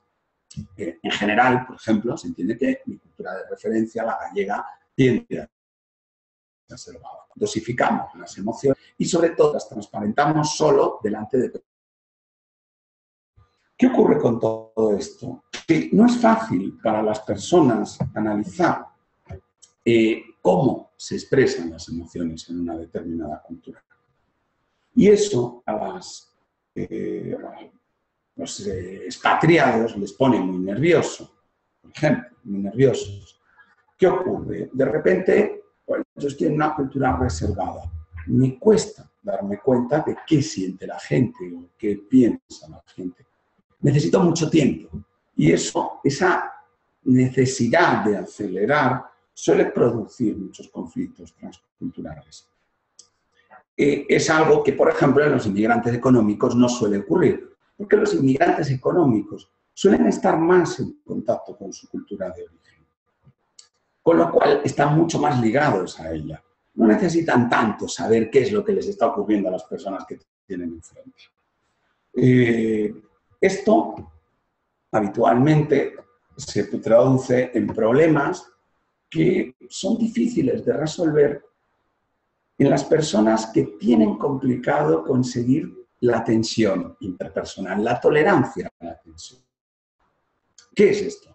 S2: En general, por ejemplo, se entiende que mi cultura de referencia, la gallega, tiende a reservada. Dosificamos las emociones y sobre todo las transparentamos solo delante de... ¿Qué ocurre con todo esto? Que no es fácil para las personas analizar cómo se expresan las emociones en una determinada cultura. Y eso a los expatriados les pone muy nervioso, por ejemplo, muy nerviosos. ¿Qué ocurre? De repente, bueno, yo estoy en una cultura reservada. Me cuesta darme cuenta de qué siente la gente o qué piensa la gente. Necesito mucho tiempo. Y eso, esa necesidad de acelerar suele producir muchos conflictos transculturales. Es algo que, por ejemplo, en los inmigrantes económicos no suele ocurrir, porque los inmigrantes económicos suelen estar más en contacto con su cultura de origen, con lo cual están mucho más ligados a ella. No necesitan tanto saber qué es lo que les está ocurriendo a las personas que tienen enfrente. Esto habitualmente se traduce en problemas que son difíciles de resolver en las personas que tienen complicado conseguir la tensión interpersonal, la tolerancia a la tensión. ¿Qué es esto?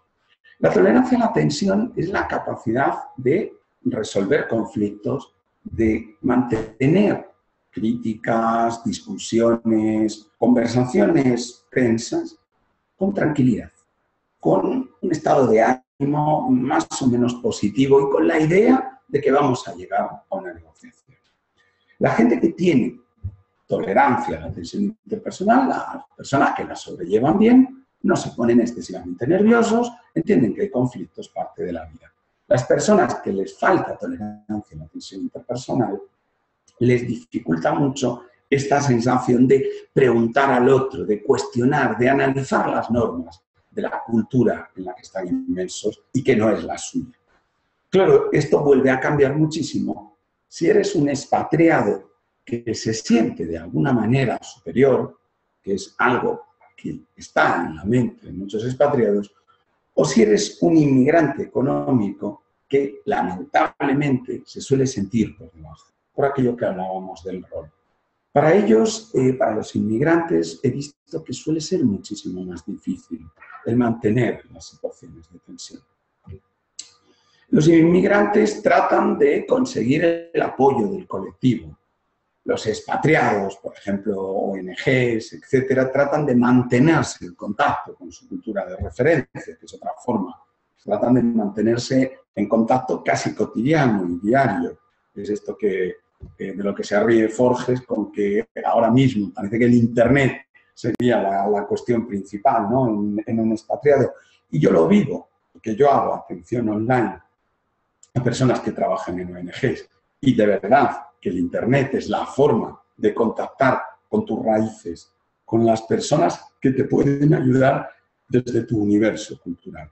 S2: La tolerancia a la tensión es la capacidad de resolver conflictos, de mantener críticas, discusiones, conversaciones tensas con tranquilidad, con un estado de ánimo más o menos positivo y con la idea de que vamos a llegar a una negociación. La gente que tiene tolerancia a la tensión interpersonal, las personas que la sobrellevan bien, no se ponen excesivamente nerviosos, entienden que hay conflictos, parte de la vida. Las personas que les falta tolerancia a la tensión interpersonal, les dificulta mucho esta sensación de preguntar al otro, de cuestionar, de analizar las normas, de la cultura en la que están inmersos y que no es la suya. Claro, esto vuelve a cambiar muchísimo si eres un expatriado que se siente de alguna manera superior, que es algo que está en la mente de muchos expatriados, o si eres un inmigrante económico que lamentablemente se suele sentir por debajo, por aquello que hablábamos del rol. Para ellos, para los inmigrantes, he visto que suele ser muchísimo más difícil el mantener las situaciones de tensión. Los inmigrantes tratan de conseguir el apoyo del colectivo. Los expatriados, por ejemplo, ONGs, etcétera, tratan de mantenerse en contacto con su cultura de referencia, que es otra forma. Tratan de mantenerse en contacto casi cotidiano y diario. Es esto de lo que se ríe Forges, con que ahora mismo parece que el Internet sería la cuestión principal, ¿no?, en un expatriado. Y yo lo vivo, porque yo hago atención online a personas que trabajan en ONGs. Y de verdad que el Internet es la forma de contactar con tus raíces, con las personas que te pueden ayudar desde tu universo cultural.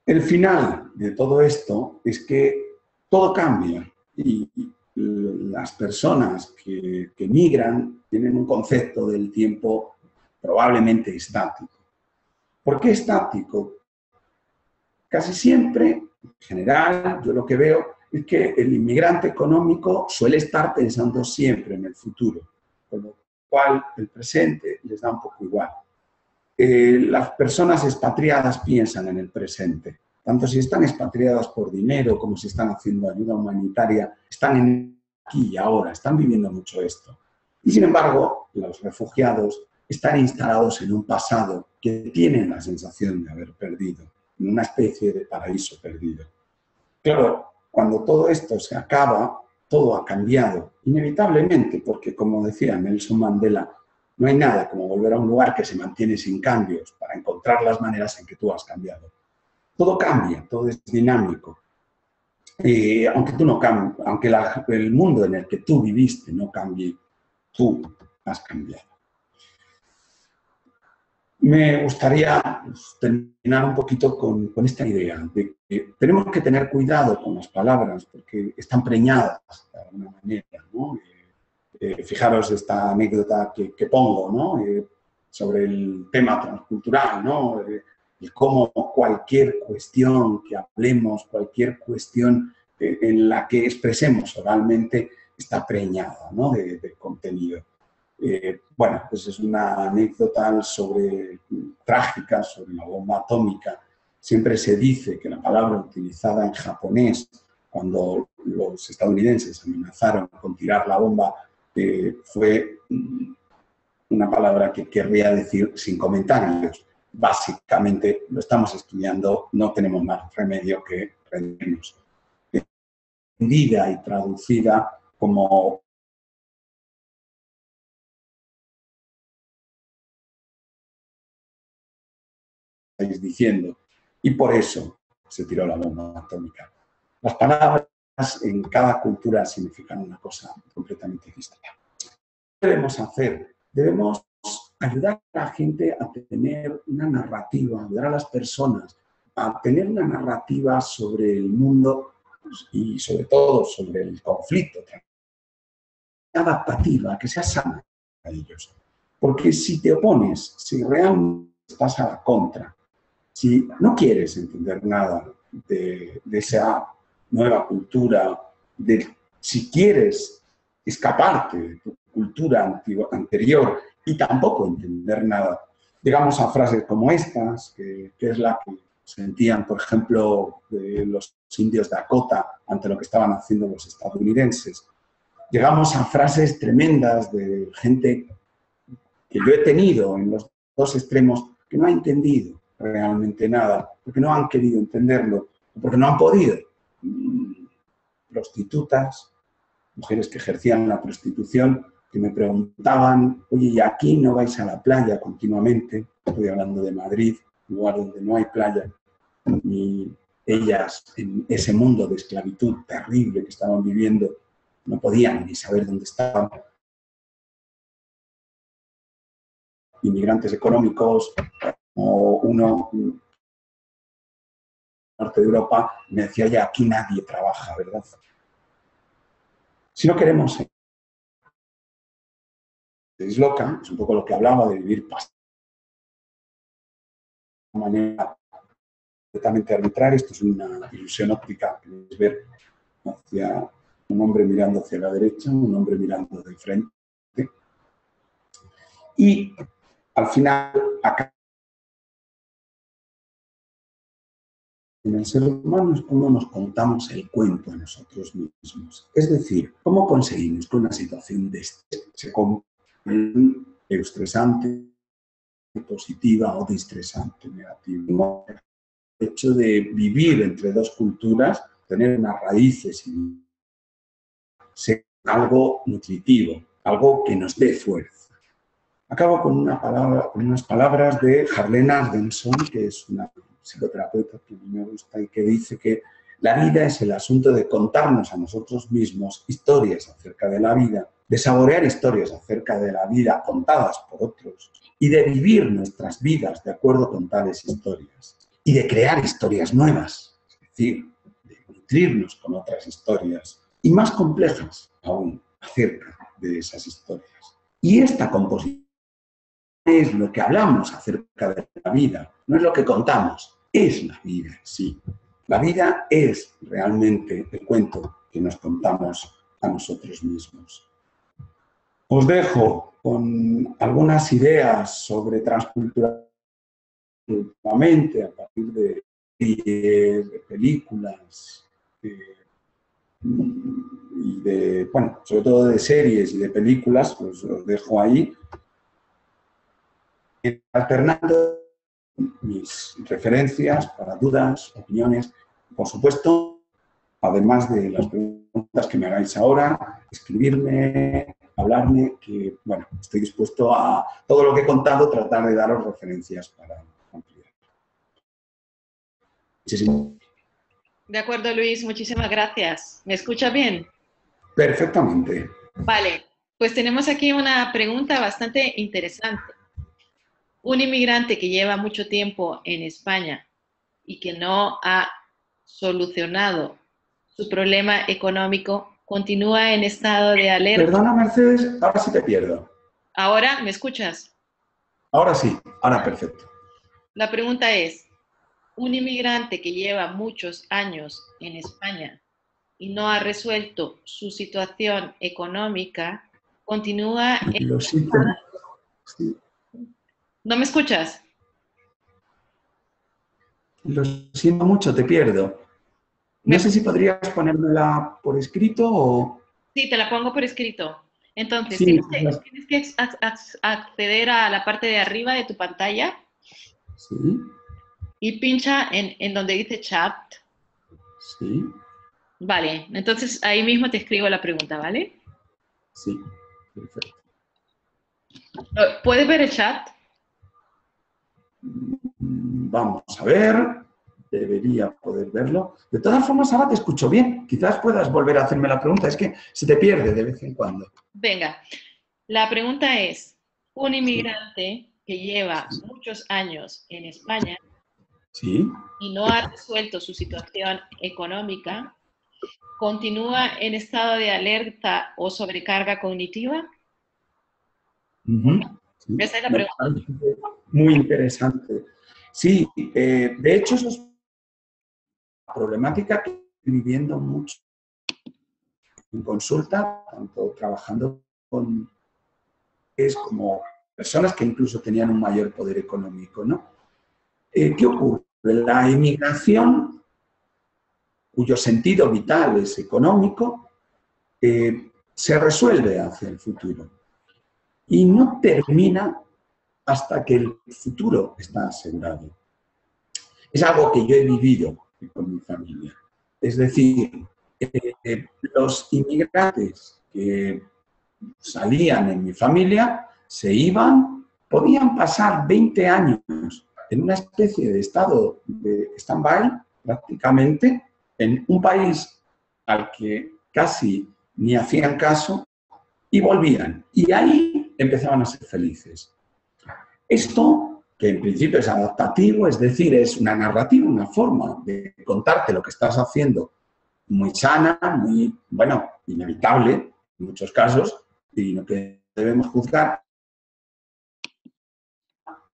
S2: El final de todo esto es que todo cambia y las personas que migran tienen un concepto del tiempo probablemente estático. ¿Por qué estático? Casi siempre, en general, yo lo que veo es que el inmigrante económico suele estar pensando siempre en el futuro, con lo cual el presente les da un poco igual. Las personas expatriadas piensan en el presente, tanto si están expatriadas por dinero como si están haciendo ayuda humanitaria, están en aquí y ahora, están viviendo mucho esto. Y sin embargo, los refugiados están instalados en un pasado que tienen la sensación de haber perdido, en una especie de paraíso perdido. Claro, cuando todo esto se acaba, todo ha cambiado, inevitablemente, porque como decía Nelson Mandela, no hay nada como volver a un lugar que se mantiene sin cambios para encontrar las maneras en que tú has cambiado. Todo cambia, todo es dinámico. Aunque tú no cambies, aunque el mundo en el que tú viviste no cambie, tú has cambiado. Me gustaría terminar un poquito con esta idea de que tenemos que tener cuidado con las palabras porque están preñadas de alguna manera, ¿no? Fijaros esta anécdota que pongo, ¿no?, sobre el tema transcultural, ¿no?, y cómo cualquier cuestión que hablemos, cualquier cuestión en la que expresemos oralmente está preñada, ¿no?, de contenido. Bueno, pues es una anécdota trágica sobre la bomba atómica. Siempre se dice que la palabra utilizada en japonés cuando los estadounidenses amenazaron con tirar la bomba fue una palabra que querría decir sin comentarios. Básicamente lo estamos estudiando, no tenemos más remedio que rendirnos. Entendida y traducida como estáis diciendo, y por eso se tiró la bomba atómica. Las palabras en cada cultura significan una cosa completamente distinta. ¿Qué debemos hacer? Debemos ayudar a la gente a tener una narrativa, ayudar a las personas a tener una narrativa sobre el mundo y sobre todo sobre el conflicto, adaptativa, que sea sana a ellos. Porque si te opones, si realmente estás a la contra, si no quieres entender nada de esa nueva cultura, si quieres escaparte de tu cultura anterior y tampoco entender nada, llegamos a frases como estas, que es la que sentían, por ejemplo, los indios de Dakota ante lo que estaban haciendo los estadounidenses. Llegamos a frases tremendas de gente que yo he tenido en los dos extremos que no ha entendido realmente nada, porque no han querido entenderlo, porque no han podido. Prostitutas, mujeres que ejercían la prostitución, que me preguntaban, oye, ¿y aquí no vais a la playa continuamente? Estoy hablando de Madrid, lugar donde no hay playa. Y ellas, en ese mundo de esclavitud terrible que estaban viviendo, no podían ni saber dónde estaban. inmigrantes económicos, o uno norte de Europa, me decía, ya aquí nadie trabaja, ¿verdad? Si no queremos se disloca, es un poco lo que hablaba de vivir de una manera completamente arbitraria. Esto es una ilusión óptica, que es ver hacia un hombre mirando hacia la derecha, un hombre mirando de frente. Y al final, acá en el ser humano es como nos contamos el cuento a nosotros mismos. Es decir, cómo conseguimos que una situación de estrés se convierta en estresante, positiva o distresante, negativa. El hecho de vivir entre dos culturas, tener unas raíces y ser algo nutritivo, algo que nos dé fuerza. Acabo con unas palabras de Harlene Ardenson, que es una psicoterapeuta que a mí me gusta y que dice que la vida es el asunto de contarnos a nosotros mismos historias acerca de la vida, de saborear historias acerca de la vida contadas por otros y de vivir nuestras vidas de acuerdo con tales historias y de crear historias nuevas, es decir, de nutrirnos con otras historias y más complejas aún acerca de esas historias. Y esta composición es lo que hablamos acerca de la vida, no es lo que contamos, es la vida en sí. La vida es realmente el cuento que nos contamos a nosotros mismos. Os dejo con algunas ideas sobre transculturalidad últimamente a partir de series, de películas y de, bueno, sobre todo de series y de películas, pues os dejo ahí. Alternando mis referencias para dudas, opiniones, por supuesto, además de las preguntas que me hagáis ahora, escribirme, hablarme, que, bueno, estoy dispuesto a todo lo que he contado, tratar de daros referencias para ampliar. Muchísimas.
S1: De acuerdo, Luis, muchísimas gracias. ¿Me escucha bien?
S2: Perfectamente.
S1: Vale, pues tenemos aquí una pregunta bastante interesante. Un inmigrante que lleva mucho tiempo en España y que no ha solucionado su problema económico, continúa en estado de alerta.
S2: Perdona, Mercedes, ahora sí te pierdo.
S1: ¿Ahora me escuchas?
S2: Ahora sí, ahora perfecto.
S1: La pregunta es, un inmigrante que lleva muchos años en España y no ha resuelto su situación económica, continúa en...
S2: Lo siento. Sí.
S1: ¿No me escuchas?
S2: Lo siento mucho, te pierdo. No sé si podrías ponérmela por escrito o...
S1: Sí, te la pongo por escrito. Entonces,
S2: Sí,
S1: tienes que acceder a la parte de arriba de tu pantalla
S2: sí,
S1: y pincha en donde dice chat.
S2: sí,
S1: Vale, entonces ahí mismo te escribo la pregunta, ¿vale?
S2: sí, perfecto.
S1: ¿Puedes ver el chat?
S2: Vamos a ver, debería poder verlo. De todas formas, ahora te escucho bien. Quizás puedas volver a hacerme la pregunta. Es que se te pierde de vez en cuando.
S1: Venga, la pregunta es, un inmigrante que lleva muchos años en España
S2: Sí.
S1: y no ha resuelto su situación económica, ¿continúa en estado de alerta o sobrecarga cognitiva?
S2: Sí.
S1: Esa es la pregunta.
S2: Muy interesante. Sí, de hecho, eso es una problemática que estoy viviendo mucho en consulta, tanto trabajando con como personas que incluso tenían un mayor poder económico, ¿no? ¿Qué ocurre? La inmigración, cuyo sentido vital es económico, se resuelve hacia el futuro y no termina hasta que el futuro está asegurado. Es algo que yo he vivido con mi familia. Es decir, los inmigrantes que salían en mi familia se iban, podían pasar 20 años en una especie de estado de stand-by, prácticamente, en un país al que casi ni hacían caso, y volvían. Y ahí empezaban a ser felices. Esto, que en principio es adaptativo, es decir, es una narrativa, una forma de contarte lo que estás haciendo muy sana, muy, bueno, inevitable en muchos casos, y lo que debemos juzgar.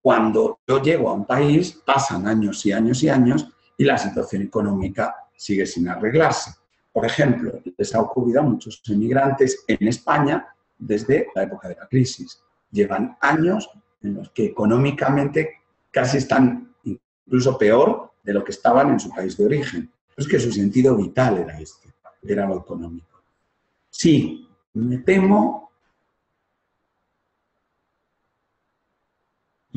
S2: Cuando yo llego a un país, pasan años y años y años y la situación económica sigue sin arreglarse. Por ejemplo, les ha ocurrido a muchos inmigrantes en España desde la época de la crisis. Llevan años en los que económicamente casi están incluso peor de lo que estaban en su país de origen. Es que su sentido vital era este, era lo económico. Sí, me temo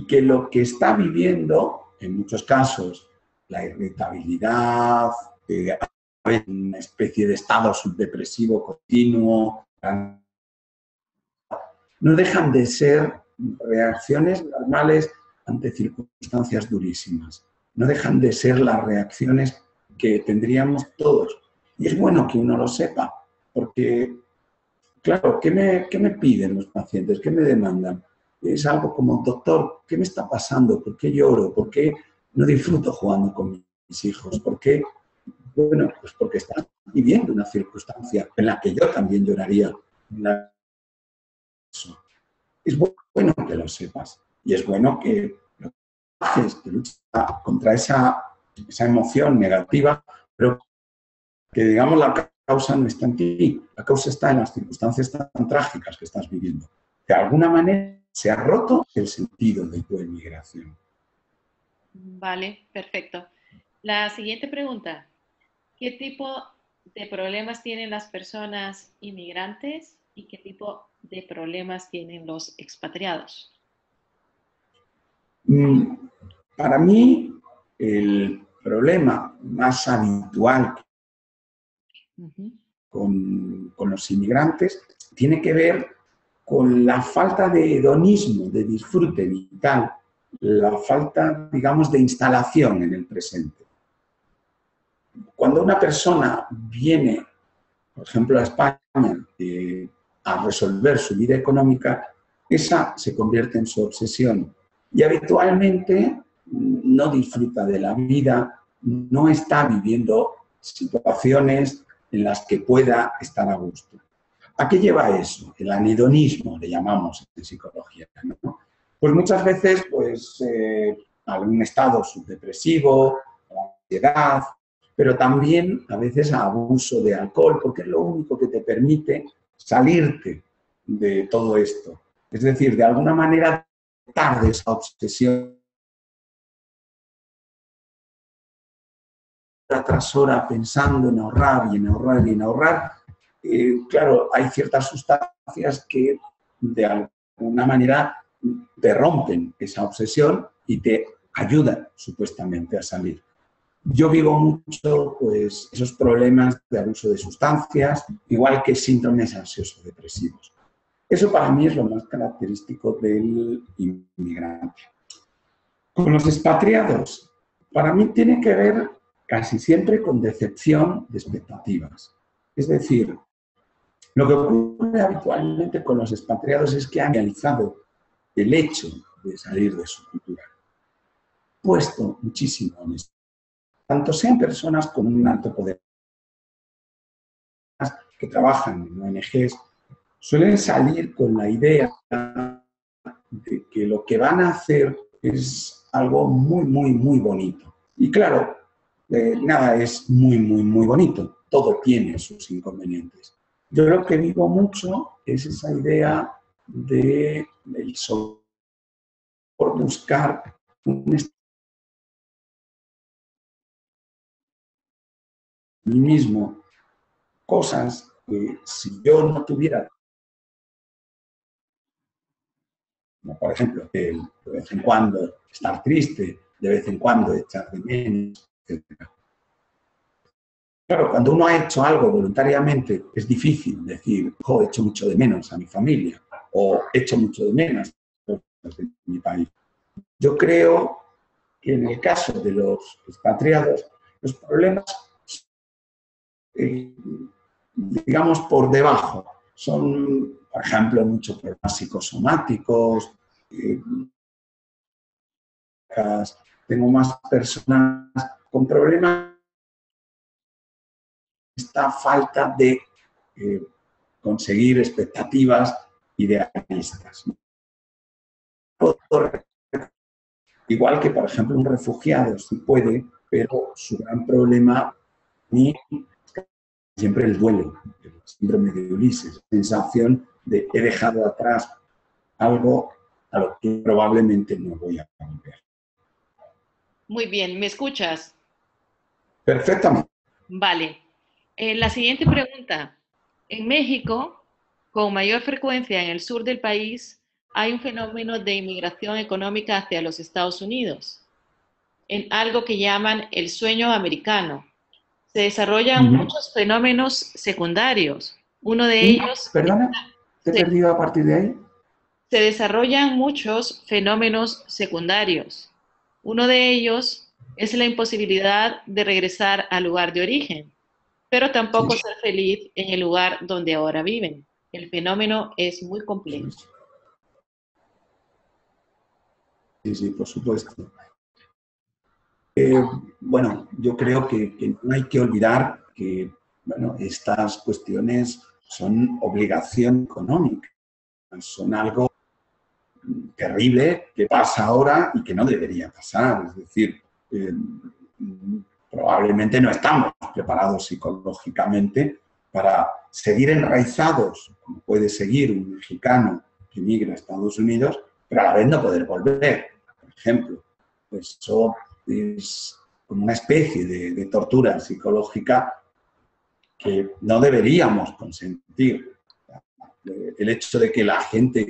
S2: que lo que está viviendo, en muchos casos, la irritabilidad, una especie de estado subdepresivo continuo, no dejan de ser reacciones normales ante circunstancias durísimas. No dejan de ser las reacciones que tendríamos todos. Y es bueno que uno lo sepa, porque, claro, ¿qué me piden los pacientes? ¿Qué me demandan? Es algo como, doctor, ¿qué me está pasando? ¿Por qué lloro? ¿Por qué no disfruto jugando con mis hijos? ¿Por qué? Bueno, pues porque están viviendo una circunstancia en la que yo también lloraría. Es bueno que lo sepas y es bueno que lo haces, que luchas contra esa emoción negativa, pero que, digamos, la causa no está en ti, la causa está en las circunstancias tan trágicas que estás viviendo. De alguna manera se ha roto el sentido de tu emigración.
S1: Vale, perfecto. La siguiente pregunta. ¿Qué tipo de problemas tienen las personas inmigrantes y qué tipo de problemas tienen los expatriados?
S2: Para mí, el problema más habitual con los inmigrantes tiene que ver con la falta de hedonismo, de disfrute vital, la falta, digamos, de instalación en el presente. Cuando una persona viene, por ejemplo, a España a resolver su vida económica, esa se convierte en su obsesión y habitualmente no disfruta de la vida, no está viviendo situaciones en las que pueda estar a gusto. ¿A qué lleva eso? El anedonismo, le llamamos en psicología, ¿no? Pues muchas veces, algún estado subdepresivo, ansiedad, pero también a veces a abuso de alcohol, porque es lo único que te permite salirte de todo esto. Es decir, de alguna manera, tarde esa obsesión tras hora pensando en ahorrar y en ahorrar y en ahorrar. Claro, hay ciertas sustancias que de alguna manera te rompen esa obsesión y te ayudan supuestamente a salir. Yo vivo mucho pues, esos problemas de abuso de sustancias, igual que síndromes ansioso-depresivos. Eso para mí es lo más característico del inmigrante. Con los expatriados, para mí tiene que ver casi siempre con decepción de expectativas. Es decir, lo que ocurre habitualmente con los expatriados es que han realizado el hecho de salir de su cultura, puesto muchísimo en esto. Tanto sean personas con un alto poder que trabajan en ONGs, suelen salir con la idea de que lo que van a hacer es algo muy, muy, muy bonito. Y claro, nada es muy, muy, muy bonito. Todo tiene sus inconvenientes. Yo lo que vivo mucho es esa idea de por buscar un mí mismo, cosas que si yo no tuviera, como por ejemplo, de vez en cuando estar triste, de vez en cuando echar de menos, etc. Claro, cuando uno ha hecho algo voluntariamente, es difícil decir, he hecho mucho de menos a mi familia o he hecho mucho de menos a mi país. Yo creo que en el caso de los expatriados, los problemas, digamos, por debajo, son, por ejemplo, muchos problemas psicosomáticos, tengo más personas con problemas, esta falta de conseguir expectativas idealistas. Igual que, por ejemplo, un refugiado sí puede, pero su gran problema es siempre el duelo, el síndrome de Ulises, la sensación de he dejado atrás algo a lo que probablemente no voy a volver.
S1: Muy bien, ¿me escuchas?
S2: Perfectamente.
S1: Vale. La siguiente pregunta. En México, con mayor frecuencia en el sur del país, hay un fenómeno de inmigración económica hacia los Estados Unidos, en algo que llaman el sueño americano. Se desarrollan muchos fenómenos secundarios. Uno de ellos...
S2: ¿Perdona? ¿Te he perdido a partir de ahí?
S1: Se desarrollan muchos fenómenos secundarios. Uno de ellos es la imposibilidad de regresar al lugar de origen, pero tampoco ser feliz en el lugar donde ahora viven. El fenómeno es muy complejo.
S2: Sí, por supuesto. Bueno, yo creo que no hay que olvidar que estas cuestiones son obligación económica, son algo terrible que pasa ahora y que no debería pasar. Es decir, probablemente no estamos preparados psicológicamente para seguir enraizados, como puede seguir un mexicano que migra a Estados Unidos, pero a la vez no poder volver, por ejemplo. Pues eso es como una especie de tortura psicológica que no deberíamos consentir. El hecho de que la gente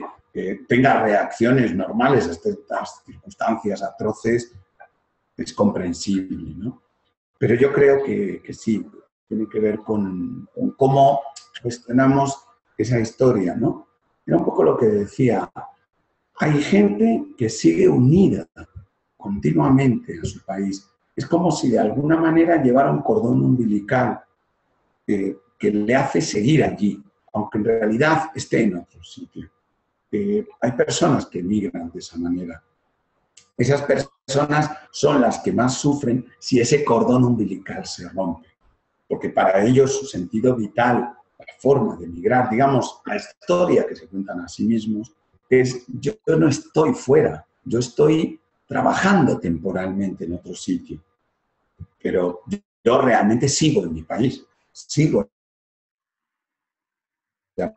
S2: tenga reacciones normales a estas circunstancias atroces es comprensible, ¿no? Pero yo creo que sí, tiene que ver con cómo gestionamos esa historia, ¿no? Era un poco lo que decía. Hay gente que sigue unida continuamente a su país. Es como si de alguna manera llevara un cordón umbilical que le hace seguir allí, aunque en realidad esté en otro sitio. Hay personas que migran de esa manera. Esas personas son las que más sufren si ese cordón umbilical se rompe, porque para ellos su sentido vital, la forma de migrar, digamos, la historia que se cuentan a sí mismos, es yo no estoy fuera, yo estoy trabajando temporalmente en otro sitio, pero yo realmente sigo en mi país, sigo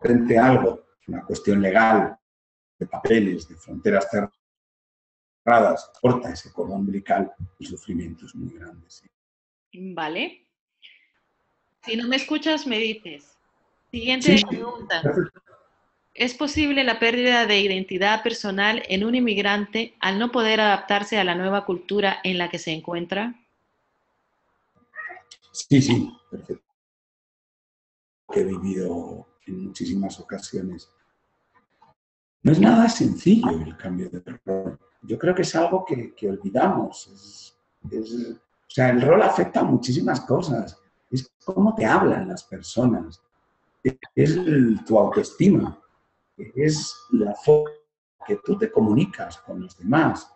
S2: frente a algo, una cuestión legal, de papeles, de fronteras cerradas, corta ese cordón umbilical, el sufrimiento es muy grande. Sí.
S1: Vale. Si no me escuchas, me dices. Siguiente pregunta. ¿Es posible la pérdida de identidad personal en un inmigrante al no poder adaptarse a la nueva cultura en la que se encuentra?
S2: Sí, perfecto. Que he vivido en muchísimas ocasiones. No es nada sencillo el cambio de rol. Yo creo que es algo que olvidamos. O sea, el rol afecta a muchísimas cosas. Es cómo te hablan las personas. Es tu autoestima. Es la forma que tú te comunicas con los demás.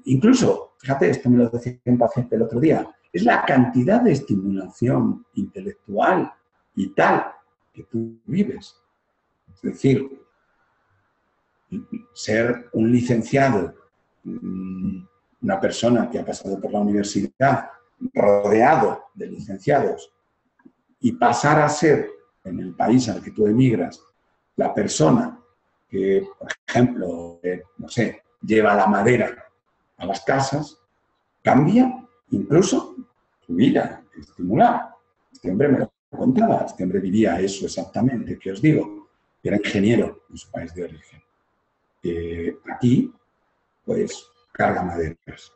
S2: Incluso, fíjate, esto me lo decía un paciente el otro día, es la cantidad de estimulación intelectual y tal que tú vives. Es decir, ser un licenciado, una persona que ha pasado por la universidad rodeado de licenciados y pasar a ser, en el país al que tú emigras, la persona que, por ejemplo, no sé, lleva la madera a las casas, cambia incluso tu vida, estimular. Este hombre me lo contaba, este hombre vivía eso exactamente, que os digo, era ingeniero en su país de origen. Aquí, pues, carga maderas.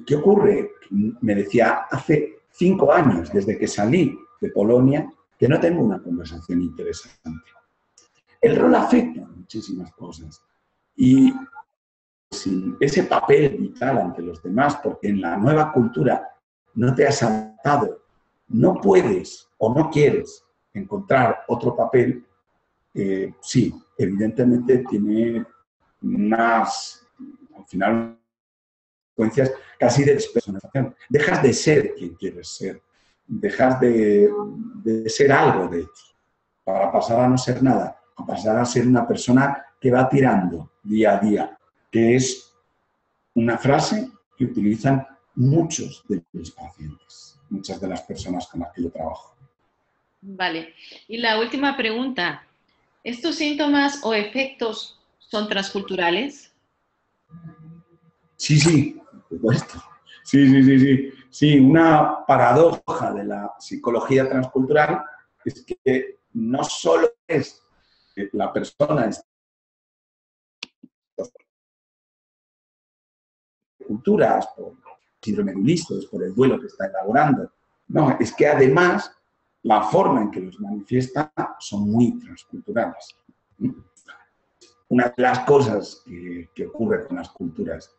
S2: ¿Qué ocurre? Me decía, hace 5 años, desde que salí de Polonia, que no tengo una conversación interesante. El rol afecta a muchísimas cosas. Y ese papel vital ante los demás, porque en la nueva cultura no te has adaptado, no puedes o no quieres encontrar otro papel, sí, evidentemente tiene unas al final, consecuencias casi de despersonalización. Dejas de ser quien quieres ser, dejas de ser algo de ti, para pasar a no ser nada, a pasar a ser una persona que va tirando día a día, que es una frase que utilizan muchos de mis pacientes, muchas de las personas con las que yo trabajo.
S1: Vale. Y la última pregunta. ¿Estos síntomas o efectos son transculturales?
S2: Sí, sí, por supuesto. Sí. Sí, una paradoja de la psicología transcultural es que no solo es que la persona es de culturas, por síndrome de Ulises, por el duelo que está elaborando. No, es que además la forma en que los manifiesta son muy transculturales. Una de las cosas que ocurre con las culturas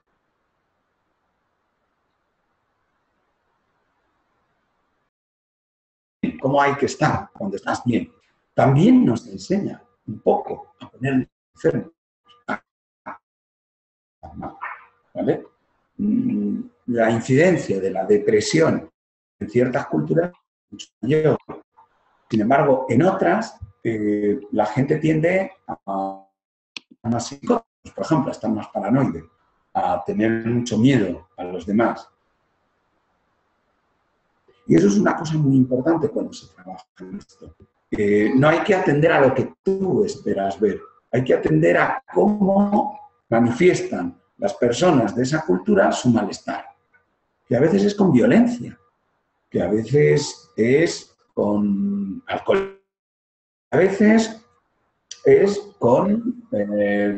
S2: cómo hay que estar cuando estás bien. También nos enseña un poco a poner enfermo. ¿Vale? La incidencia de la depresión en ciertas culturas es mucho mayor. Sin embargo, en otras, la gente tiende a más psicóticos, por ejemplo, a estar más paranoide, a tener mucho miedo a los demás. Y eso es una cosa muy importante cuando se trabaja en esto. No hay que atender a lo que tú esperas ver, hay que atender a cómo manifiestan las personas de esa cultura su malestar, que a veces es con violencia, que a veces es con alcohol, a veces es con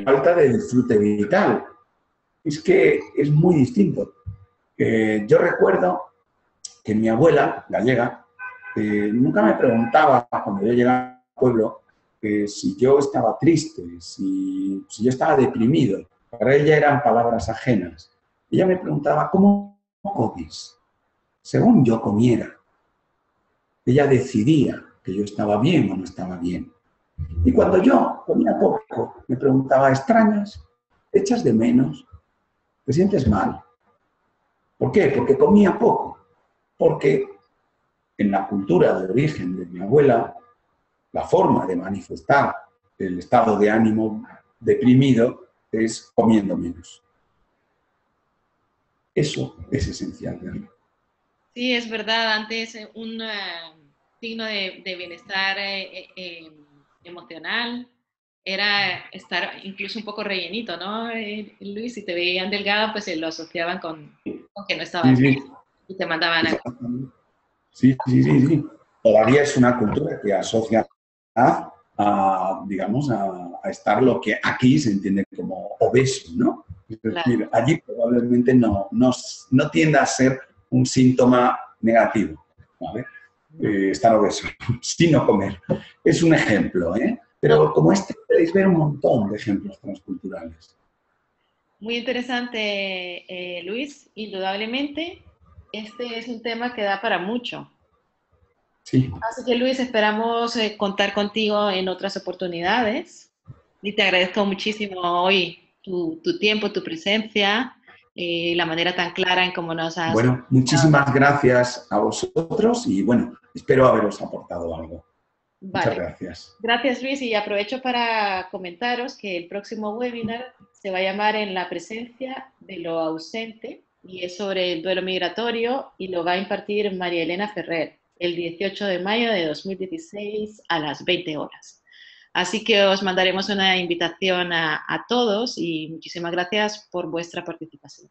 S2: falta de disfrute vital. Es que es muy distinto. Yo recuerdo que mi abuela, gallega, nunca me preguntaba cuando yo llegaba al pueblo si yo estaba triste, si yo estaba deprimido. Para ella eran palabras ajenas. Ella me preguntaba, ¿cómo comes? Según yo comiera. Ella decidía que yo estaba bien o no estaba bien. Y cuando yo comía poco, me preguntaba, ¿extrañas? ¿Echas de menos? ¿Te sientes mal? ¿Por qué? Porque comía poco. Porque en la cultura de origen de mi abuela, la forma de manifestar el estado de ánimo deprimido es comiendo menos. Eso es esencial, ¿verdad?
S1: Sí, es verdad. Antes un signo de bienestar emocional era estar incluso un poco rellenito, ¿no? Luis, si te veían delgada, pues lo asociaban con que no
S2: Sí,
S1: estabas bien
S2: sí.
S1: y te mandaban a...
S2: Sí. Todavía es una cultura que asocia digamos, a estar lo que aquí se entiende como obeso, ¿no? Es
S1: Claro.
S2: decir, allí probablemente no tienda a ser un síntoma negativo, ¿vale? Estar obeso, sino comer. Es un ejemplo, ¿eh?
S1: No,
S2: Pero como este podéis ver un montón de ejemplos transculturales.
S1: muy interesante, Luis. Indudablemente, este es un tema que da para mucho.
S2: Sí.
S1: Así que, Luis, esperamos contar contigo en otras oportunidades. Y te agradezco muchísimo hoy tu tiempo, tu presencia, la manera tan clara en cómo nos has...
S2: Bueno, muchísimas gracias a vosotros y bueno, espero haberos aportado algo. Muchas
S1: Vale.
S2: gracias.
S1: Gracias, Luis. Y aprovecho para comentaros que el próximo webinar se va a llamar En la presencia de lo ausente y es sobre el duelo migratorio y lo va a impartir María Elena Ferrer el 18 de mayo de 2016 a las 20 horas. Así que os mandaremos una invitación a todos y muchísimas gracias por vuestra participación.